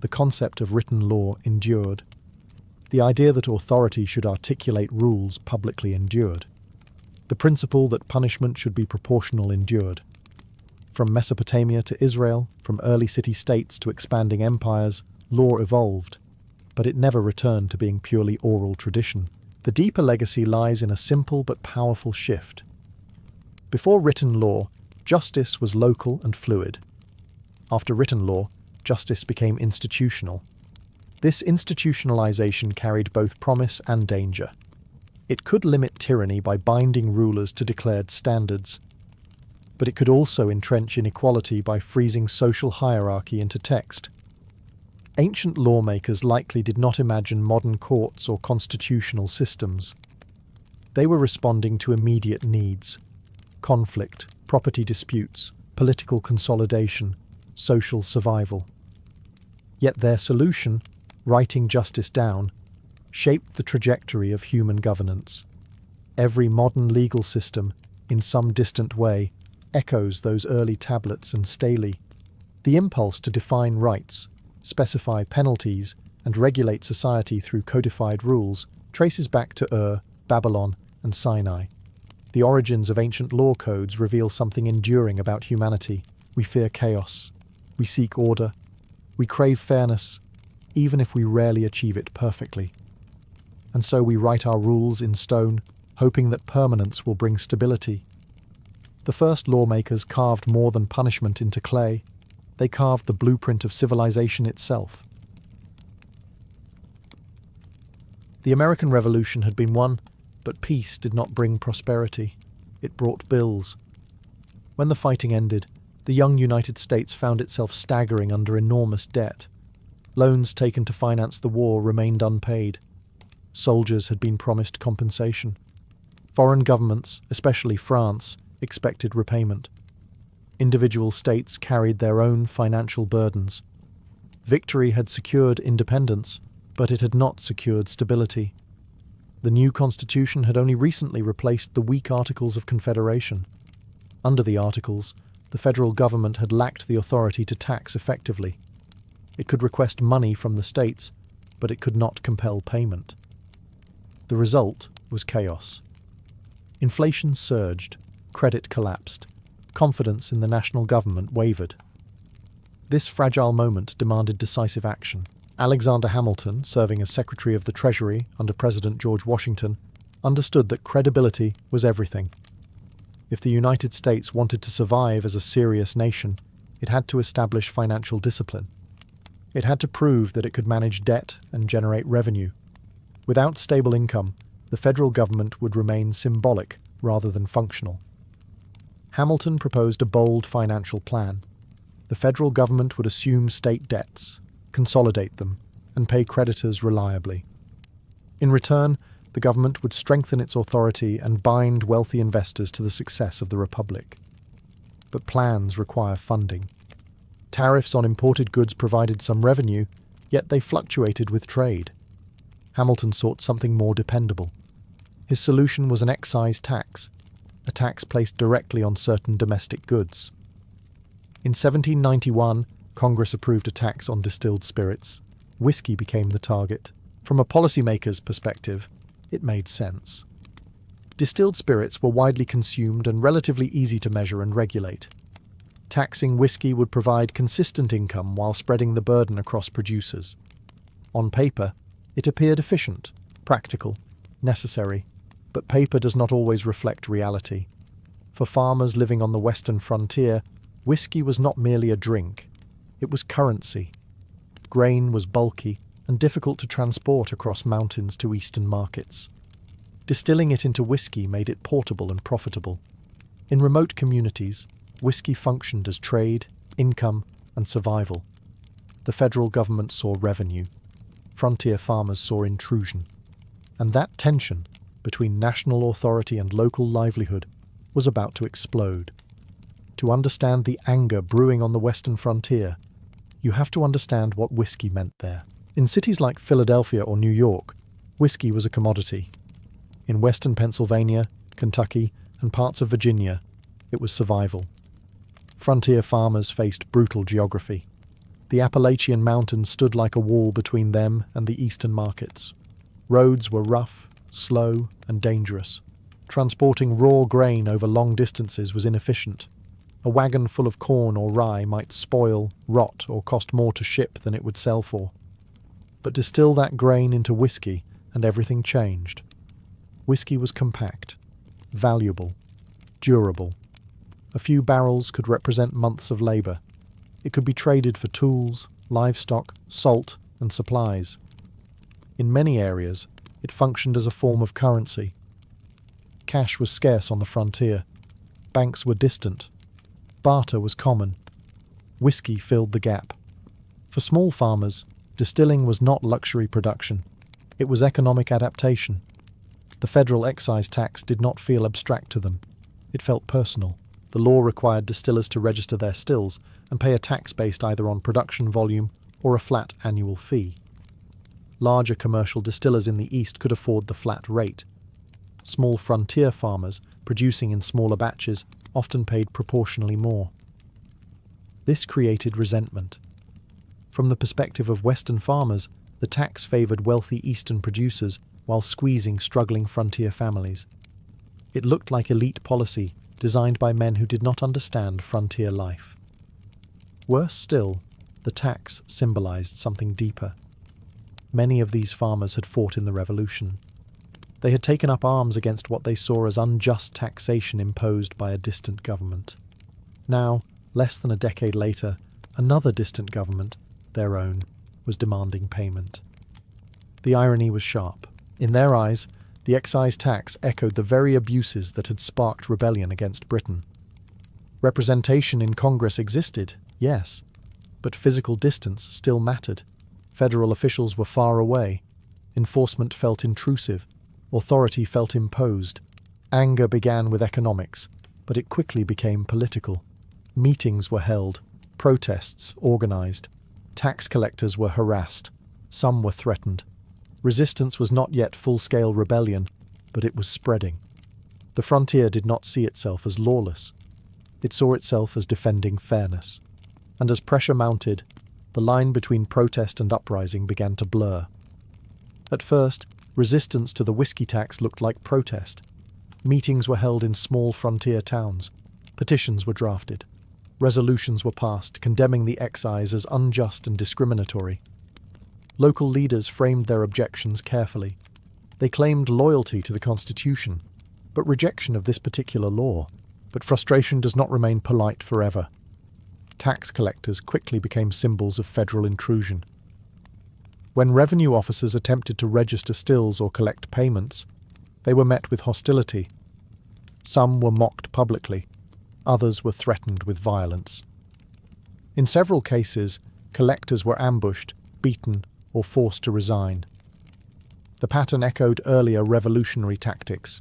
The concept of written law endured. The idea that authority should articulate rules publicly endured. The principle that punishment should be proportional endured. From Mesopotamia to Israel, from early city-states to expanding empires, law evolved, but it never returned to being purely oral tradition. The deeper legacy lies in a simple but powerful shift. Before written law, justice was local and fluid. After written law, justice became institutional. This institutionalization carried both promise and danger. It could limit tyranny by binding rulers to declared standards, but it could also entrench inequality by freezing social hierarchy into text. Ancient lawmakers likely did not imagine modern courts or constitutional systems. They were responding to immediate needs: conflict, property disputes, political consolidation, social survival. Yet their solution, writing justice down, shaped the trajectory of human governance. Every modern legal system, in some distant way, echoes those early tablets and stelae. The impulse to define rights, specify penalties, and regulate society through codified rules traces back to Ur, Babylon, and Sinai. The origins of ancient law codes reveal something enduring about humanity. We fear chaos. We seek order. We crave fairness, even if we rarely achieve it perfectly. And so we write our rules in stone, hoping that permanence will bring stability. The first lawmakers carved more than punishment into clay. They carved the blueprint of civilization itself. The American Revolution had been won, but peace did not bring prosperity. It brought bills. When the fighting ended, the young United States found itself staggering under enormous debt. Loans taken to finance the war remained unpaid. Soldiers had been promised compensation. Foreign governments, especially France, expected repayment. Individual states carried their own financial burdens. Victory had secured independence, but it had not secured stability. The new constitution had only recently replaced the weak Articles of Confederation. Under the Articles, the federal government had lacked the authority to tax effectively. It could request money from the states, but it could not compel payment. The result was chaos. Inflation surged, credit collapsed, confidence in the national government wavered. This fragile moment demanded decisive action. Alexander Hamilton, serving as Secretary of the Treasury under President George Washington, understood that credibility was everything. If the United States wanted to survive as a serious nation, it had to establish financial discipline. It had to prove that it could manage debt and generate revenue. Without stable income, the federal government would remain symbolic rather than functional. Hamilton proposed a bold financial plan. The federal government would assume state debts, consolidate them, and pay creditors reliably. In return, the government would strengthen its authority and bind wealthy investors to the success of the republic. But plans require funding. Tariffs on imported goods provided some revenue, yet they fluctuated with trade. Hamilton sought something more dependable. His solution was an excise tax, a tax placed directly on certain domestic goods. In 1791, Congress approved a tax on distilled spirits. Whiskey became the target. From a policymaker's perspective, it made sense. Distilled spirits were widely consumed and relatively easy to measure and regulate. Taxing whiskey would provide consistent income while spreading the burden across producers. On paper, it appeared efficient, practical, necessary, but paper does not always reflect reality. For farmers living on the western frontier, whiskey was not merely a drink. It was currency. Grain was bulky and difficult to transport across mountains to eastern markets. Distilling it into whiskey made it portable and profitable. In remote communities, whiskey functioned as trade, income, and survival. The federal government saw revenue. Frontier farmers saw intrusion. And that tension between national authority and local livelihood was about to explode. To understand the anger brewing on the western frontier, you have to understand what whiskey meant there. In cities like Philadelphia or New York, whiskey was a commodity. In western Pennsylvania, Kentucky, and parts of Virginia, it was survival. Frontier farmers faced brutal geography. The Appalachian Mountains stood like a wall between them and the eastern markets. Roads were rough, slow, and dangerous. Transporting raw grain over long distances was inefficient. A wagon full of corn or rye might spoil, rot, or cost more to ship than it would sell for. But distill that grain into whiskey, and everything changed. Whiskey was compact, valuable, durable. A few barrels could represent months of labor. It could be traded for tools, livestock, salt, and supplies. In many areas, it functioned as a form of currency. Cash was scarce on the frontier. Banks were distant. Barter was common. Whiskey filled the gap. For small farmers, distilling was not luxury production. It was economic adaptation. The federal excise tax did not feel abstract to them. It felt personal. The law required distillers to register their stills and pay a tax based either on production volume or a flat annual fee. Larger commercial distillers in the East could afford the flat rate. Small frontier farmers, producing in smaller batches, often paid proportionally more. This created resentment. From the perspective of Western farmers, the tax favoured wealthy Eastern producers while squeezing struggling frontier families. It looked like elite policy designed by men who did not understand frontier life. Worse still, the tax symbolised something deeper. Many of these farmers had fought in the Revolution. They had taken up arms against what they saw as unjust taxation imposed by a distant government. Now, less than a decade later, another distant government, their own, was demanding payment. The irony was sharp. In their eyes, the excise tax echoed the very abuses that had sparked rebellion against Britain. Representation in Congress existed, yes, but physical distance still mattered. Federal officials were far away. Enforcement felt intrusive. Authority felt imposed. Anger began with economics, but it quickly became political. Meetings were held, protests organized, tax collectors were harassed, some were threatened. Resistance was not yet full-scale rebellion, but it was spreading. The frontier did not see itself as lawless. It saw itself as defending fairness. And as pressure mounted, the line between protest and uprising began to blur. At first, resistance to the whiskey tax looked like protest. Meetings were held in small frontier towns. Petitions were drafted. Resolutions were passed condemning the excise as unjust and discriminatory. Local leaders framed their objections carefully. They claimed loyalty to the Constitution, but rejection of this particular law. But frustration does not remain polite forever. Tax collectors quickly became symbols of federal intrusion. When revenue officers attempted to register stills or collect payments, they were met with hostility. Some were mocked publicly, others were threatened with violence. In several cases, collectors were ambushed, beaten, or forced to resign. The pattern echoed earlier revolutionary tactics.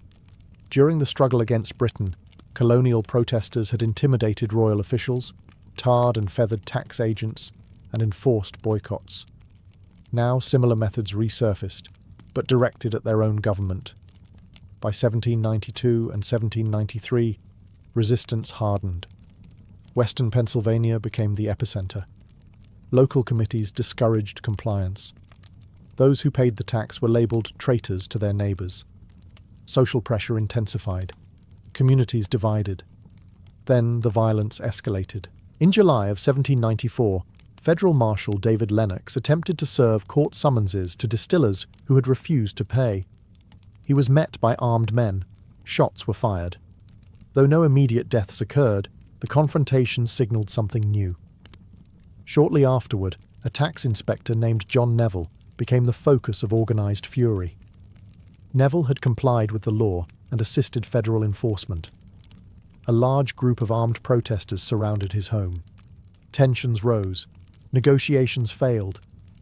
During the struggle against Britain, colonial protesters had intimidated royal officials, tarred and feathered tax agents, and enforced boycotts. Now similar methods resurfaced, but directed at their own government. By 1792 and 1793, resistance hardened. Western Pennsylvania became the epicenter. Local committees discouraged compliance. Those who paid the tax were labeled traitors to their neighbors. Social pressure intensified. Communities divided. Then the violence escalated. In July of 1794, Federal Marshal David Lennox attempted to serve court summonses to distillers who had refused to pay. He was met by armed men. Shots were fired. Though no immediate deaths occurred, the confrontation signaled something new. Shortly afterward, a tax inspector named John Neville became the focus of organized fury. Neville had complied with the law and assisted federal enforcement. A large group of armed protesters surrounded his home. Tensions rose. Negotiations failed.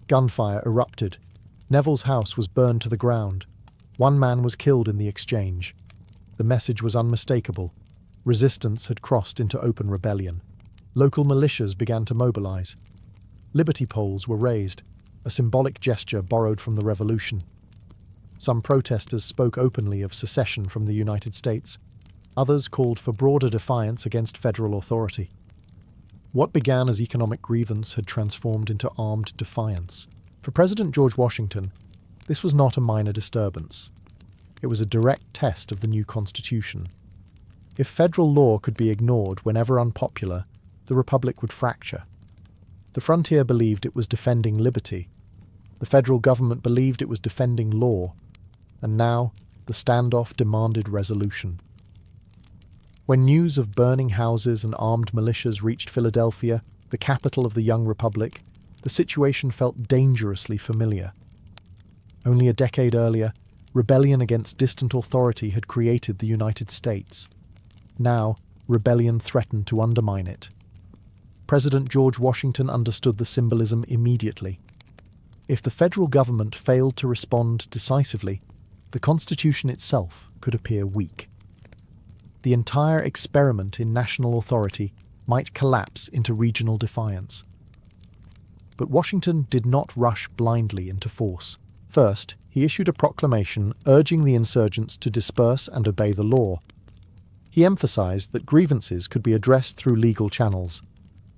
Gunfire erupted. Neville's house was burned to the ground. One man was killed in the exchange. The message was unmistakable. Resistance had crossed into open rebellion. Local militias began to mobilize. Liberty poles were raised, a symbolic gesture borrowed from the Revolution. Some protesters spoke openly of secession from the United States. Others called for broader defiance against federal authority. What began as economic grievance had transformed into armed defiance. For President George Washington, this was not a minor disturbance. It was a direct test of the new Constitution. If federal law could be ignored whenever unpopular, the Republic would fracture. The frontier believed it was defending liberty. The federal government believed it was defending law. And now, the standoff demanded resolution. When news of burning houses and armed militias reached Philadelphia, the capital of the young republic, the situation felt dangerously familiar. Only a decade earlier, rebellion against distant authority had created the United States. Now, rebellion threatened to undermine it. President George Washington understood the symbolism immediately. If the federal government failed to respond decisively, the Constitution itself could appear weak. The entire experiment in national authority might collapse into regional defiance. But Washington did not rush blindly into force. First, he issued a proclamation urging the insurgents to disperse and obey the law. He emphasized that grievances could be addressed through legal channels.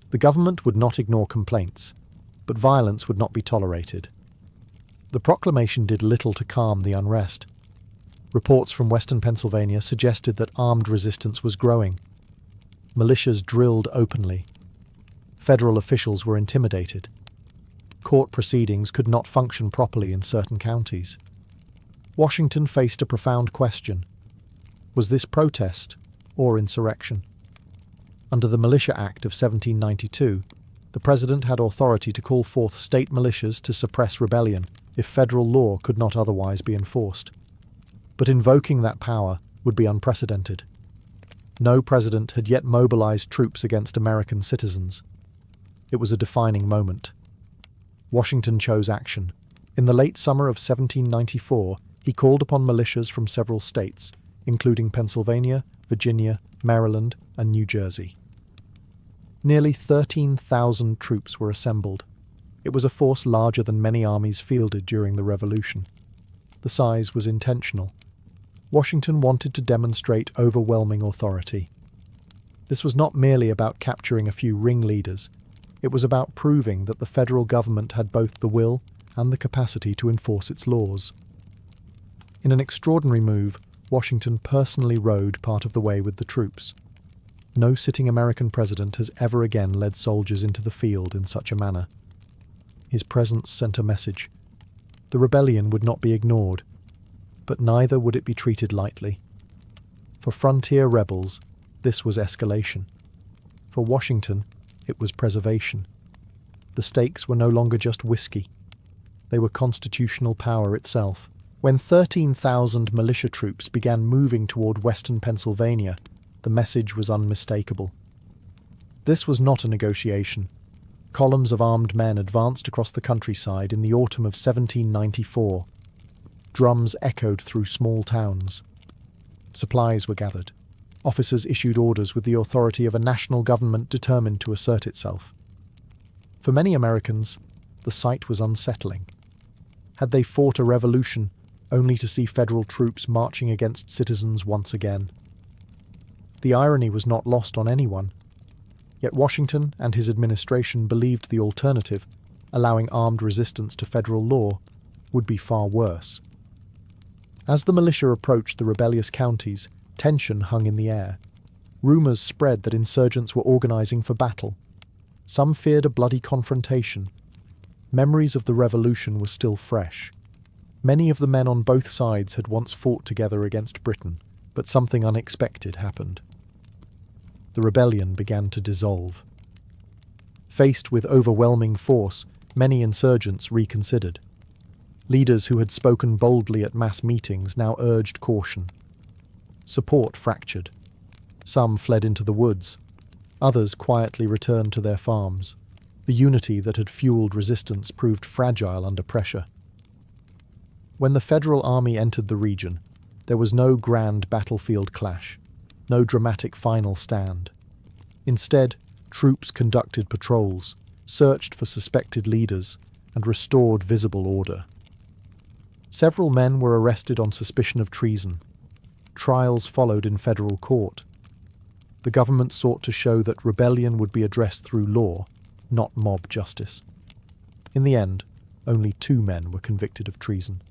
The government would not ignore complaints, but violence would not be tolerated. The proclamation did little to calm the unrest. Reports from western Pennsylvania suggested that armed resistance was growing. Militias drilled openly. Federal officials were intimidated. Court proceedings could not function properly in certain counties. Washington faced a profound question. Was this protest or insurrection? Under the Militia Act of 1792, the president had authority to call forth state militias to suppress rebellion. if federal law could not otherwise be enforced. But invoking that power would be unprecedented. No president had yet mobilized troops against American citizens. It was a defining moment. Washington chose action. In the late summer of 1794, he called upon militias from several states, including Pennsylvania, Virginia, Maryland, and New Jersey. Nearly 13,000 troops were assembled. It was a force larger than many armies fielded during the Revolution. The size was intentional. Washington wanted to demonstrate overwhelming authority. This was not merely about capturing a few ringleaders. It was about proving that the federal government had both the will and the capacity to enforce its laws. In an extraordinary move, Washington personally rode part of the way with the troops. No sitting American president has ever again led soldiers into the field in such a manner. His presence sent a message. The rebellion would not be ignored, but neither would it be treated lightly. For frontier rebels, this was escalation. For Washington, it was preservation. The stakes were no longer just whiskey. They were constitutional power itself. When 13,000 militia troops began moving toward western Pennsylvania, the message was unmistakable. This was not a negotiation. Columns of armed men advanced across the countryside in the autumn of 1794. Drums echoed through small towns. Supplies were gathered. Officers issued orders with the authority of a national government determined to assert itself. For many Americans, the sight was unsettling. Had they fought a revolution only to see federal troops marching against citizens once again? The irony was not lost on anyone. Yet Washington and his administration believed the alternative, allowing armed resistance to federal law, would be far worse. As the militia approached the rebellious counties, tension hung in the air. Rumors spread that insurgents were organizing for battle. Some feared a bloody confrontation. Memories of the revolution were still fresh. Many of the men on both sides had once fought together against Britain, but something unexpected happened. The rebellion began to dissolve. Faced with overwhelming force, many insurgents reconsidered. Leaders who had spoken boldly at mass meetings now urged caution. Support fractured. Some fled into the woods. Others quietly returned to their farms. The unity that had fueled resistance proved fragile under pressure. When the Federal Army entered the region, there was no grand battlefield clash, no dramatic final stand. Instead, troops conducted patrols, searched for suspected leaders, and restored visible order. Several men were arrested on suspicion of treason. Trials followed in federal court. The government sought to show that rebellion would be addressed through law, not mob justice. In the end, only 2 men were convicted of treason.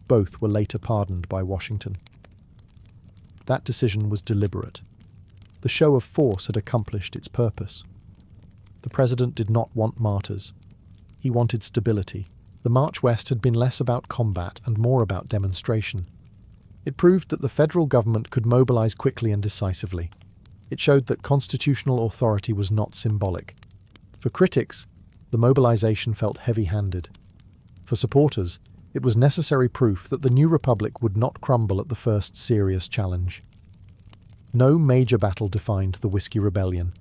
Both were later pardoned by Washington. That decision was deliberate. The show of force had accomplished its purpose. The president did not want martyrs. He wanted stability. The march west had been less about combat and more about demonstration. It proved that the federal government could mobilize quickly and decisively. It showed that constitutional authority was not symbolic. For critics, the mobilization felt heavy-handed. For supporters, it was necessary proof that the new republic would not crumble at the first serious challenge. No major battle defined the Whiskey Rebellion.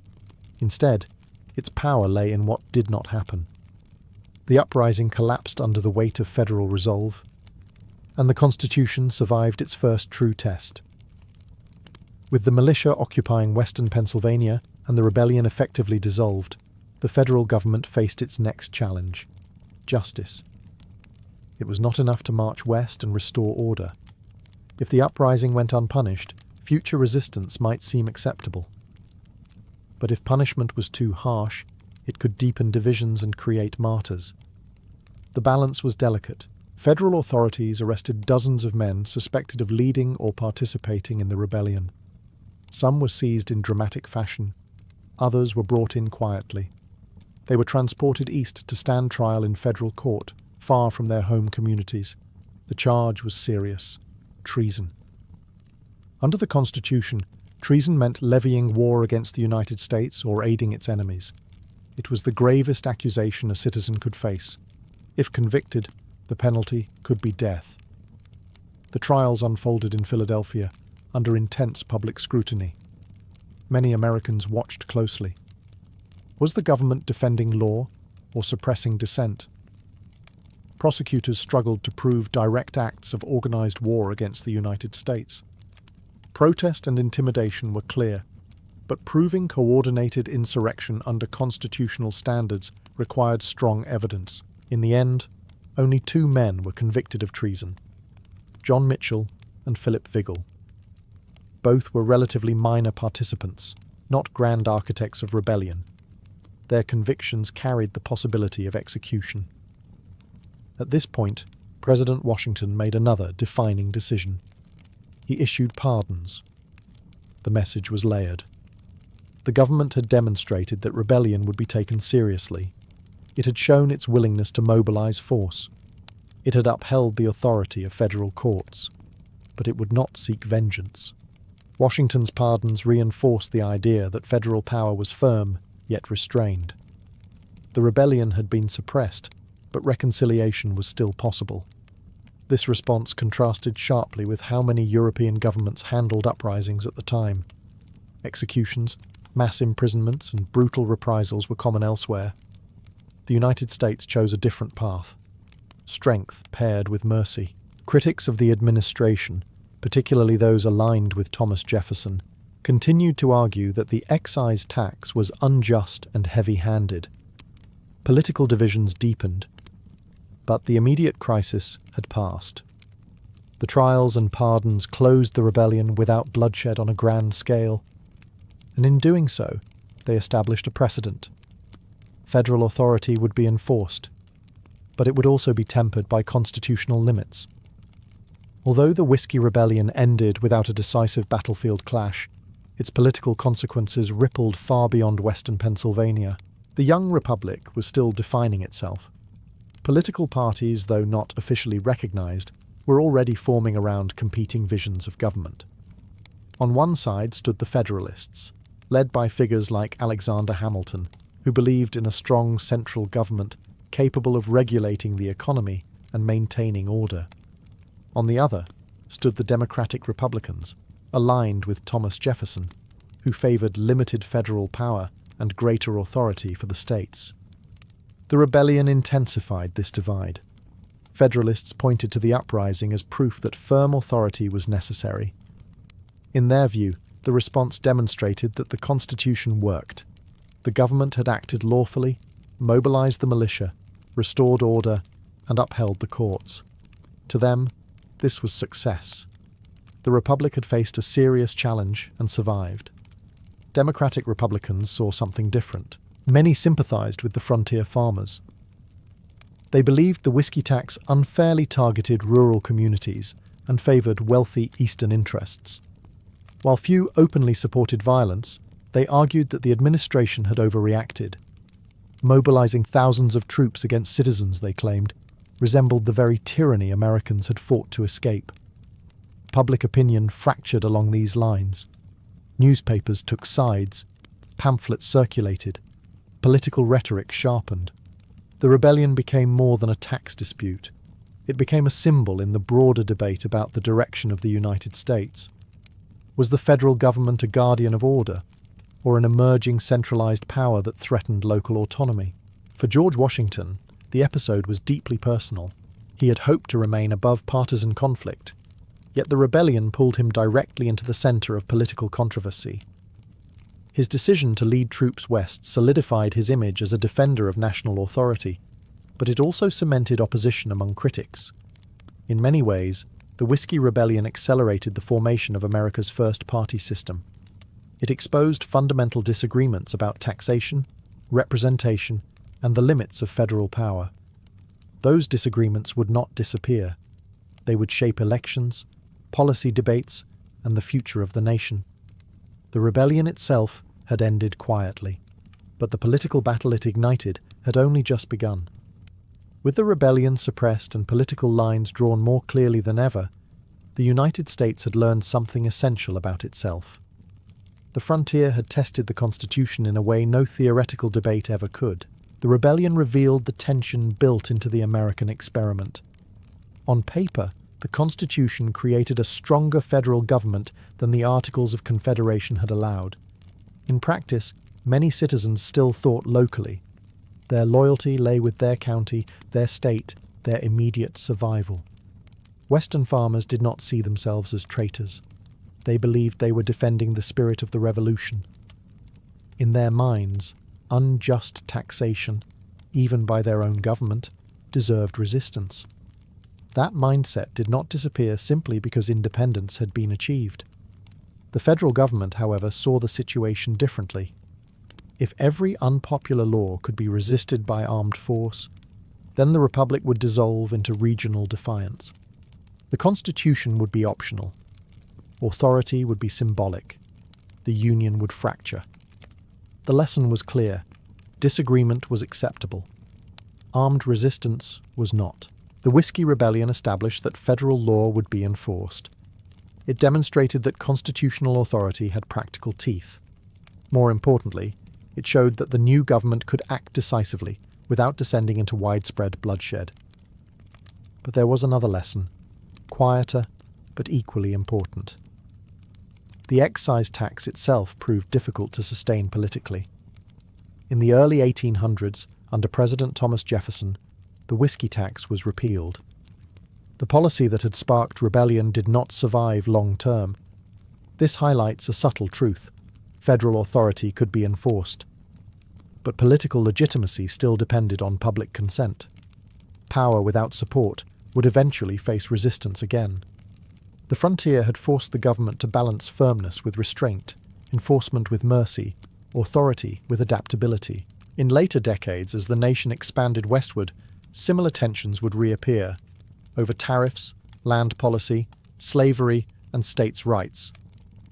Instead, its power lay in what did not happen. The uprising collapsed under the weight of federal resolve, and the Constitution survived its first true test. With the militia occupying western Pennsylvania and the rebellion effectively dissolved, the federal government faced its next challenge: justice. It was not enough to march west and restore order. If the uprising went unpunished, future resistance might seem acceptable. But if punishment was too harsh, it could deepen divisions and create martyrs. The balance was delicate. Federal authorities arrested dozens of men suspected of leading or participating in the rebellion. Some were seized in dramatic fashion. Others were brought in quietly. They were transported east to stand trial in federal court, far from their home communities. The charge was serious: treason. Under the Constitution, treason meant levying war against the United States or aiding its enemies. It was the gravest accusation a citizen could face. If convicted, The penalty could be death. The trials unfolded in Philadelphia under intense public scrutiny. Many Americans watched closely. Was the government defending law or suppressing dissent? Prosecutors struggled to prove direct acts of organized war against the United States. Protest and intimidation were clear, but proving coordinated insurrection under constitutional standards required strong evidence. In the end, only 2 men were convicted of treason: John Mitchell and Philip Vigil. Both were relatively minor participants, not grand architects of rebellion. Their convictions carried the possibility of execution. At this point, President Washington made another defining decision. He issued pardons. The message was layered. The government had demonstrated that rebellion would be taken seriously. It had shown its willingness to mobilize force. It had upheld the authority of federal courts. But it would not seek vengeance. Washington's pardons reinforced the idea that federal power was firm, yet restrained. The rebellion had been suppressed, but reconciliation was still possible. This response contrasted sharply with how many European governments handled uprisings at the time. Executions, mass imprisonments, and brutal reprisals were common elsewhere. The United States chose a different path: strength paired with mercy. Critics of the administration, particularly those aligned with Thomas Jefferson, continued to argue that the excise tax was unjust and heavy-handed. Political divisions deepened, but the immediate crisis had passed. The trials and pardons closed the rebellion without bloodshed on a grand scale, and in doing so, they established a precedent. Federal authority would be enforced, but it would also be tempered by constitutional limits. Although the Whiskey Rebellion ended without a decisive battlefield clash, its political consequences rippled far beyond western Pennsylvania. The young republic was still defining itself. Political parties, though not officially recognized, were already forming around competing visions of government. On one side stood the Federalists, led by figures like Alexander Hamilton, who believed in a strong central government capable of regulating the economy and maintaining order. On the other stood the Democratic Republicans, aligned with Thomas Jefferson, who favored limited federal power and greater authority for the states. The rebellion intensified this divide. Federalists pointed to the uprising as proof that firm authority was necessary. In their view, the response demonstrated that the Constitution worked. The government had acted lawfully, mobilized the militia, restored order, and upheld the courts. To them, this was success. The Republic had faced a serious challenge and survived. Democratic Republicans saw something different. Many sympathized with the frontier farmers. They believed the whiskey tax unfairly targeted rural communities and favored wealthy Eastern interests. While few openly supported violence, they argued that the administration had overreacted. Mobilizing thousands of troops against citizens, they claimed, resembled the very tyranny Americans had fought to escape. Public opinion fractured along these lines. Newspapers took sides, pamphlets circulated, political rhetoric sharpened. The rebellion became more than a tax dispute. It became a symbol in the broader debate about the direction of the United States. Was the federal government a guardian of order, or an emerging centralized power that threatened local autonomy? For George Washington, the episode was deeply personal. He had hoped to remain above partisan conflict, yet the rebellion pulled him directly into the center of political controversy. His decision to lead troops west solidified his image as a defender of national authority, but it also cemented opposition among critics. In many ways, the Whiskey Rebellion accelerated the formation of America's first party system. It exposed fundamental disagreements about taxation, representation, and the limits of federal power. Those disagreements would not disappear. They would shape elections, policy debates, and the future of the nation. The rebellion itself had ended quietly, but the political battle it ignited had only just begun. With the rebellion suppressed and political lines drawn more clearly than ever, the United States had learned something essential about itself. The frontier had tested the Constitution in a way no theoretical debate ever could. The rebellion revealed the tension built into the American experiment. On paper, the Constitution created a stronger federal government than the Articles of Confederation had allowed. In practice, many citizens still thought locally. Their loyalty lay with their county, their state, their immediate survival. Western farmers did not see themselves as traitors. They believed they were defending the spirit of the revolution. In their minds, unjust taxation, even by their own government, deserved resistance. That mindset did not disappear simply because independence had been achieved. The federal government, however, saw the situation differently. If every unpopular law could be resisted by armed force, then the republic would dissolve into regional defiance. The Constitution would be optional. Authority would be symbolic. The Union would fracture. The lesson was clear. Disagreement was acceptable. Armed resistance was not. The Whiskey Rebellion established that federal law would be enforced. It demonstrated that constitutional authority had practical teeth. More importantly, it showed that the new government could act decisively without descending into widespread bloodshed. But there was another lesson, quieter but equally important. The excise tax itself proved difficult to sustain politically. In the early 1800s, under President Thomas Jefferson, the whiskey tax was repealed. The policy that had sparked rebellion did not survive long term. This highlights a subtle truth. Federal authority could be enforced. But political legitimacy still depended on public consent. Power without support would eventually face resistance again. The frontier had forced the government to balance firmness with restraint, enforcement with mercy, authority with adaptability. In later decades, as the nation expanded westward, similar tensions would reappear over tariffs, land policy, slavery, and states' rights.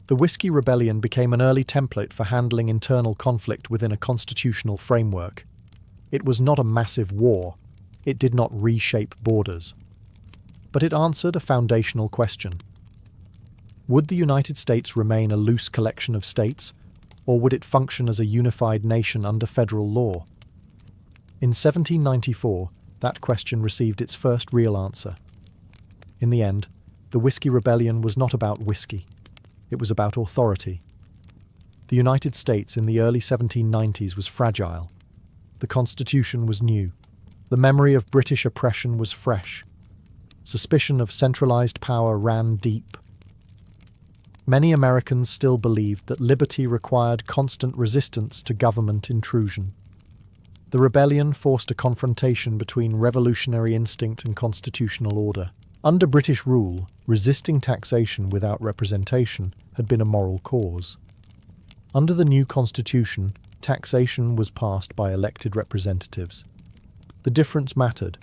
The Whiskey Rebellion became an early template for handling internal conflict within a constitutional framework. It was not a massive war. It did not reshape borders. But it answered a foundational question. Would the United States remain a loose collection of states, or would it function as a unified nation under federal law? In 1794, that question received its first real answer. In the end, the Whiskey Rebellion was not about whiskey. It was about authority. The United States in the early 1790s was fragile. The Constitution was new. The memory of British oppression was fresh. Suspicion of centralized power ran deep. Many Americans still believed that liberty required constant resistance to government intrusion. The rebellion forced a confrontation between revolutionary instinct and constitutional order. Under British rule, resisting taxation without representation had been a moral cause. Under the new constitution, taxation was passed by elected representatives. The difference mattered,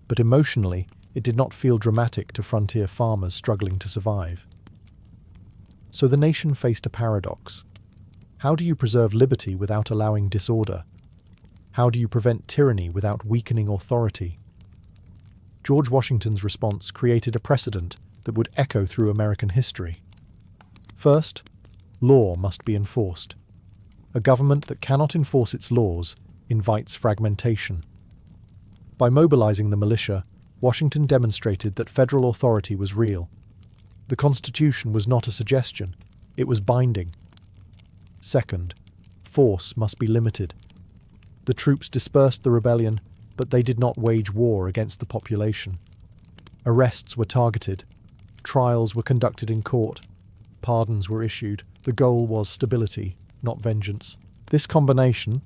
but emotionally, it did not feel dramatic to frontier farmers struggling to survive. So the nation faced a paradox. How do you preserve liberty without allowing disorder? How do you prevent tyranny without weakening authority? George Washington's response created a precedent that would echo through American history. First, law must be enforced. A government that cannot enforce its laws invites fragmentation. By mobilizing the militia, Washington demonstrated that federal authority was real. The Constitution was not a suggestion, it was binding. Second, force must be limited. The troops dispersed the rebellion, but they did not wage war against the population. Arrests were targeted. Trials were conducted in court. Pardons were issued. The goal was stability, not vengeance. This combination,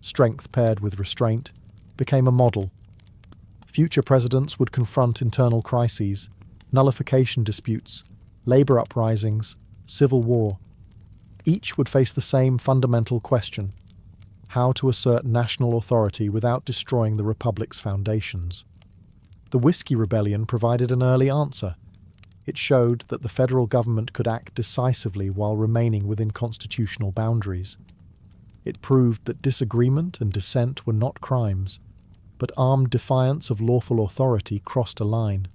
strength paired with restraint, became a model. Future presidents would confront internal crises, nullification disputes, labor uprisings, civil war. Each would face the same fundamental question: how to assert national authority without destroying the republic's foundations. The Whiskey Rebellion provided an early answer. It showed that the federal government could act decisively while remaining within constitutional boundaries. It proved that disagreement and dissent were not crimes, but armed defiance of lawful authority crossed a line.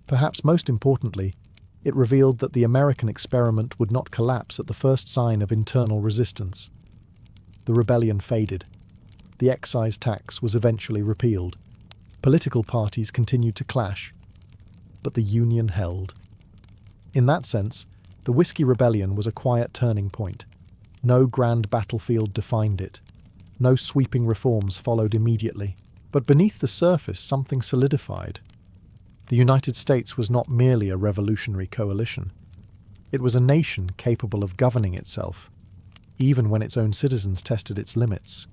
Perhaps most importantly, it revealed that the American experiment would not collapse at the first sign of internal resistance. The rebellion faded. The excise tax was eventually repealed. Political parties continued to clash, but the Union held. In that sense, the Whiskey Rebellion was a quiet turning point. No grand battlefield defined it. No sweeping reforms followed immediately. But beneath the surface, something solidified. The United States was not merely a revolutionary coalition. It was a nation capable of governing itself, even when its own citizens tested its limits.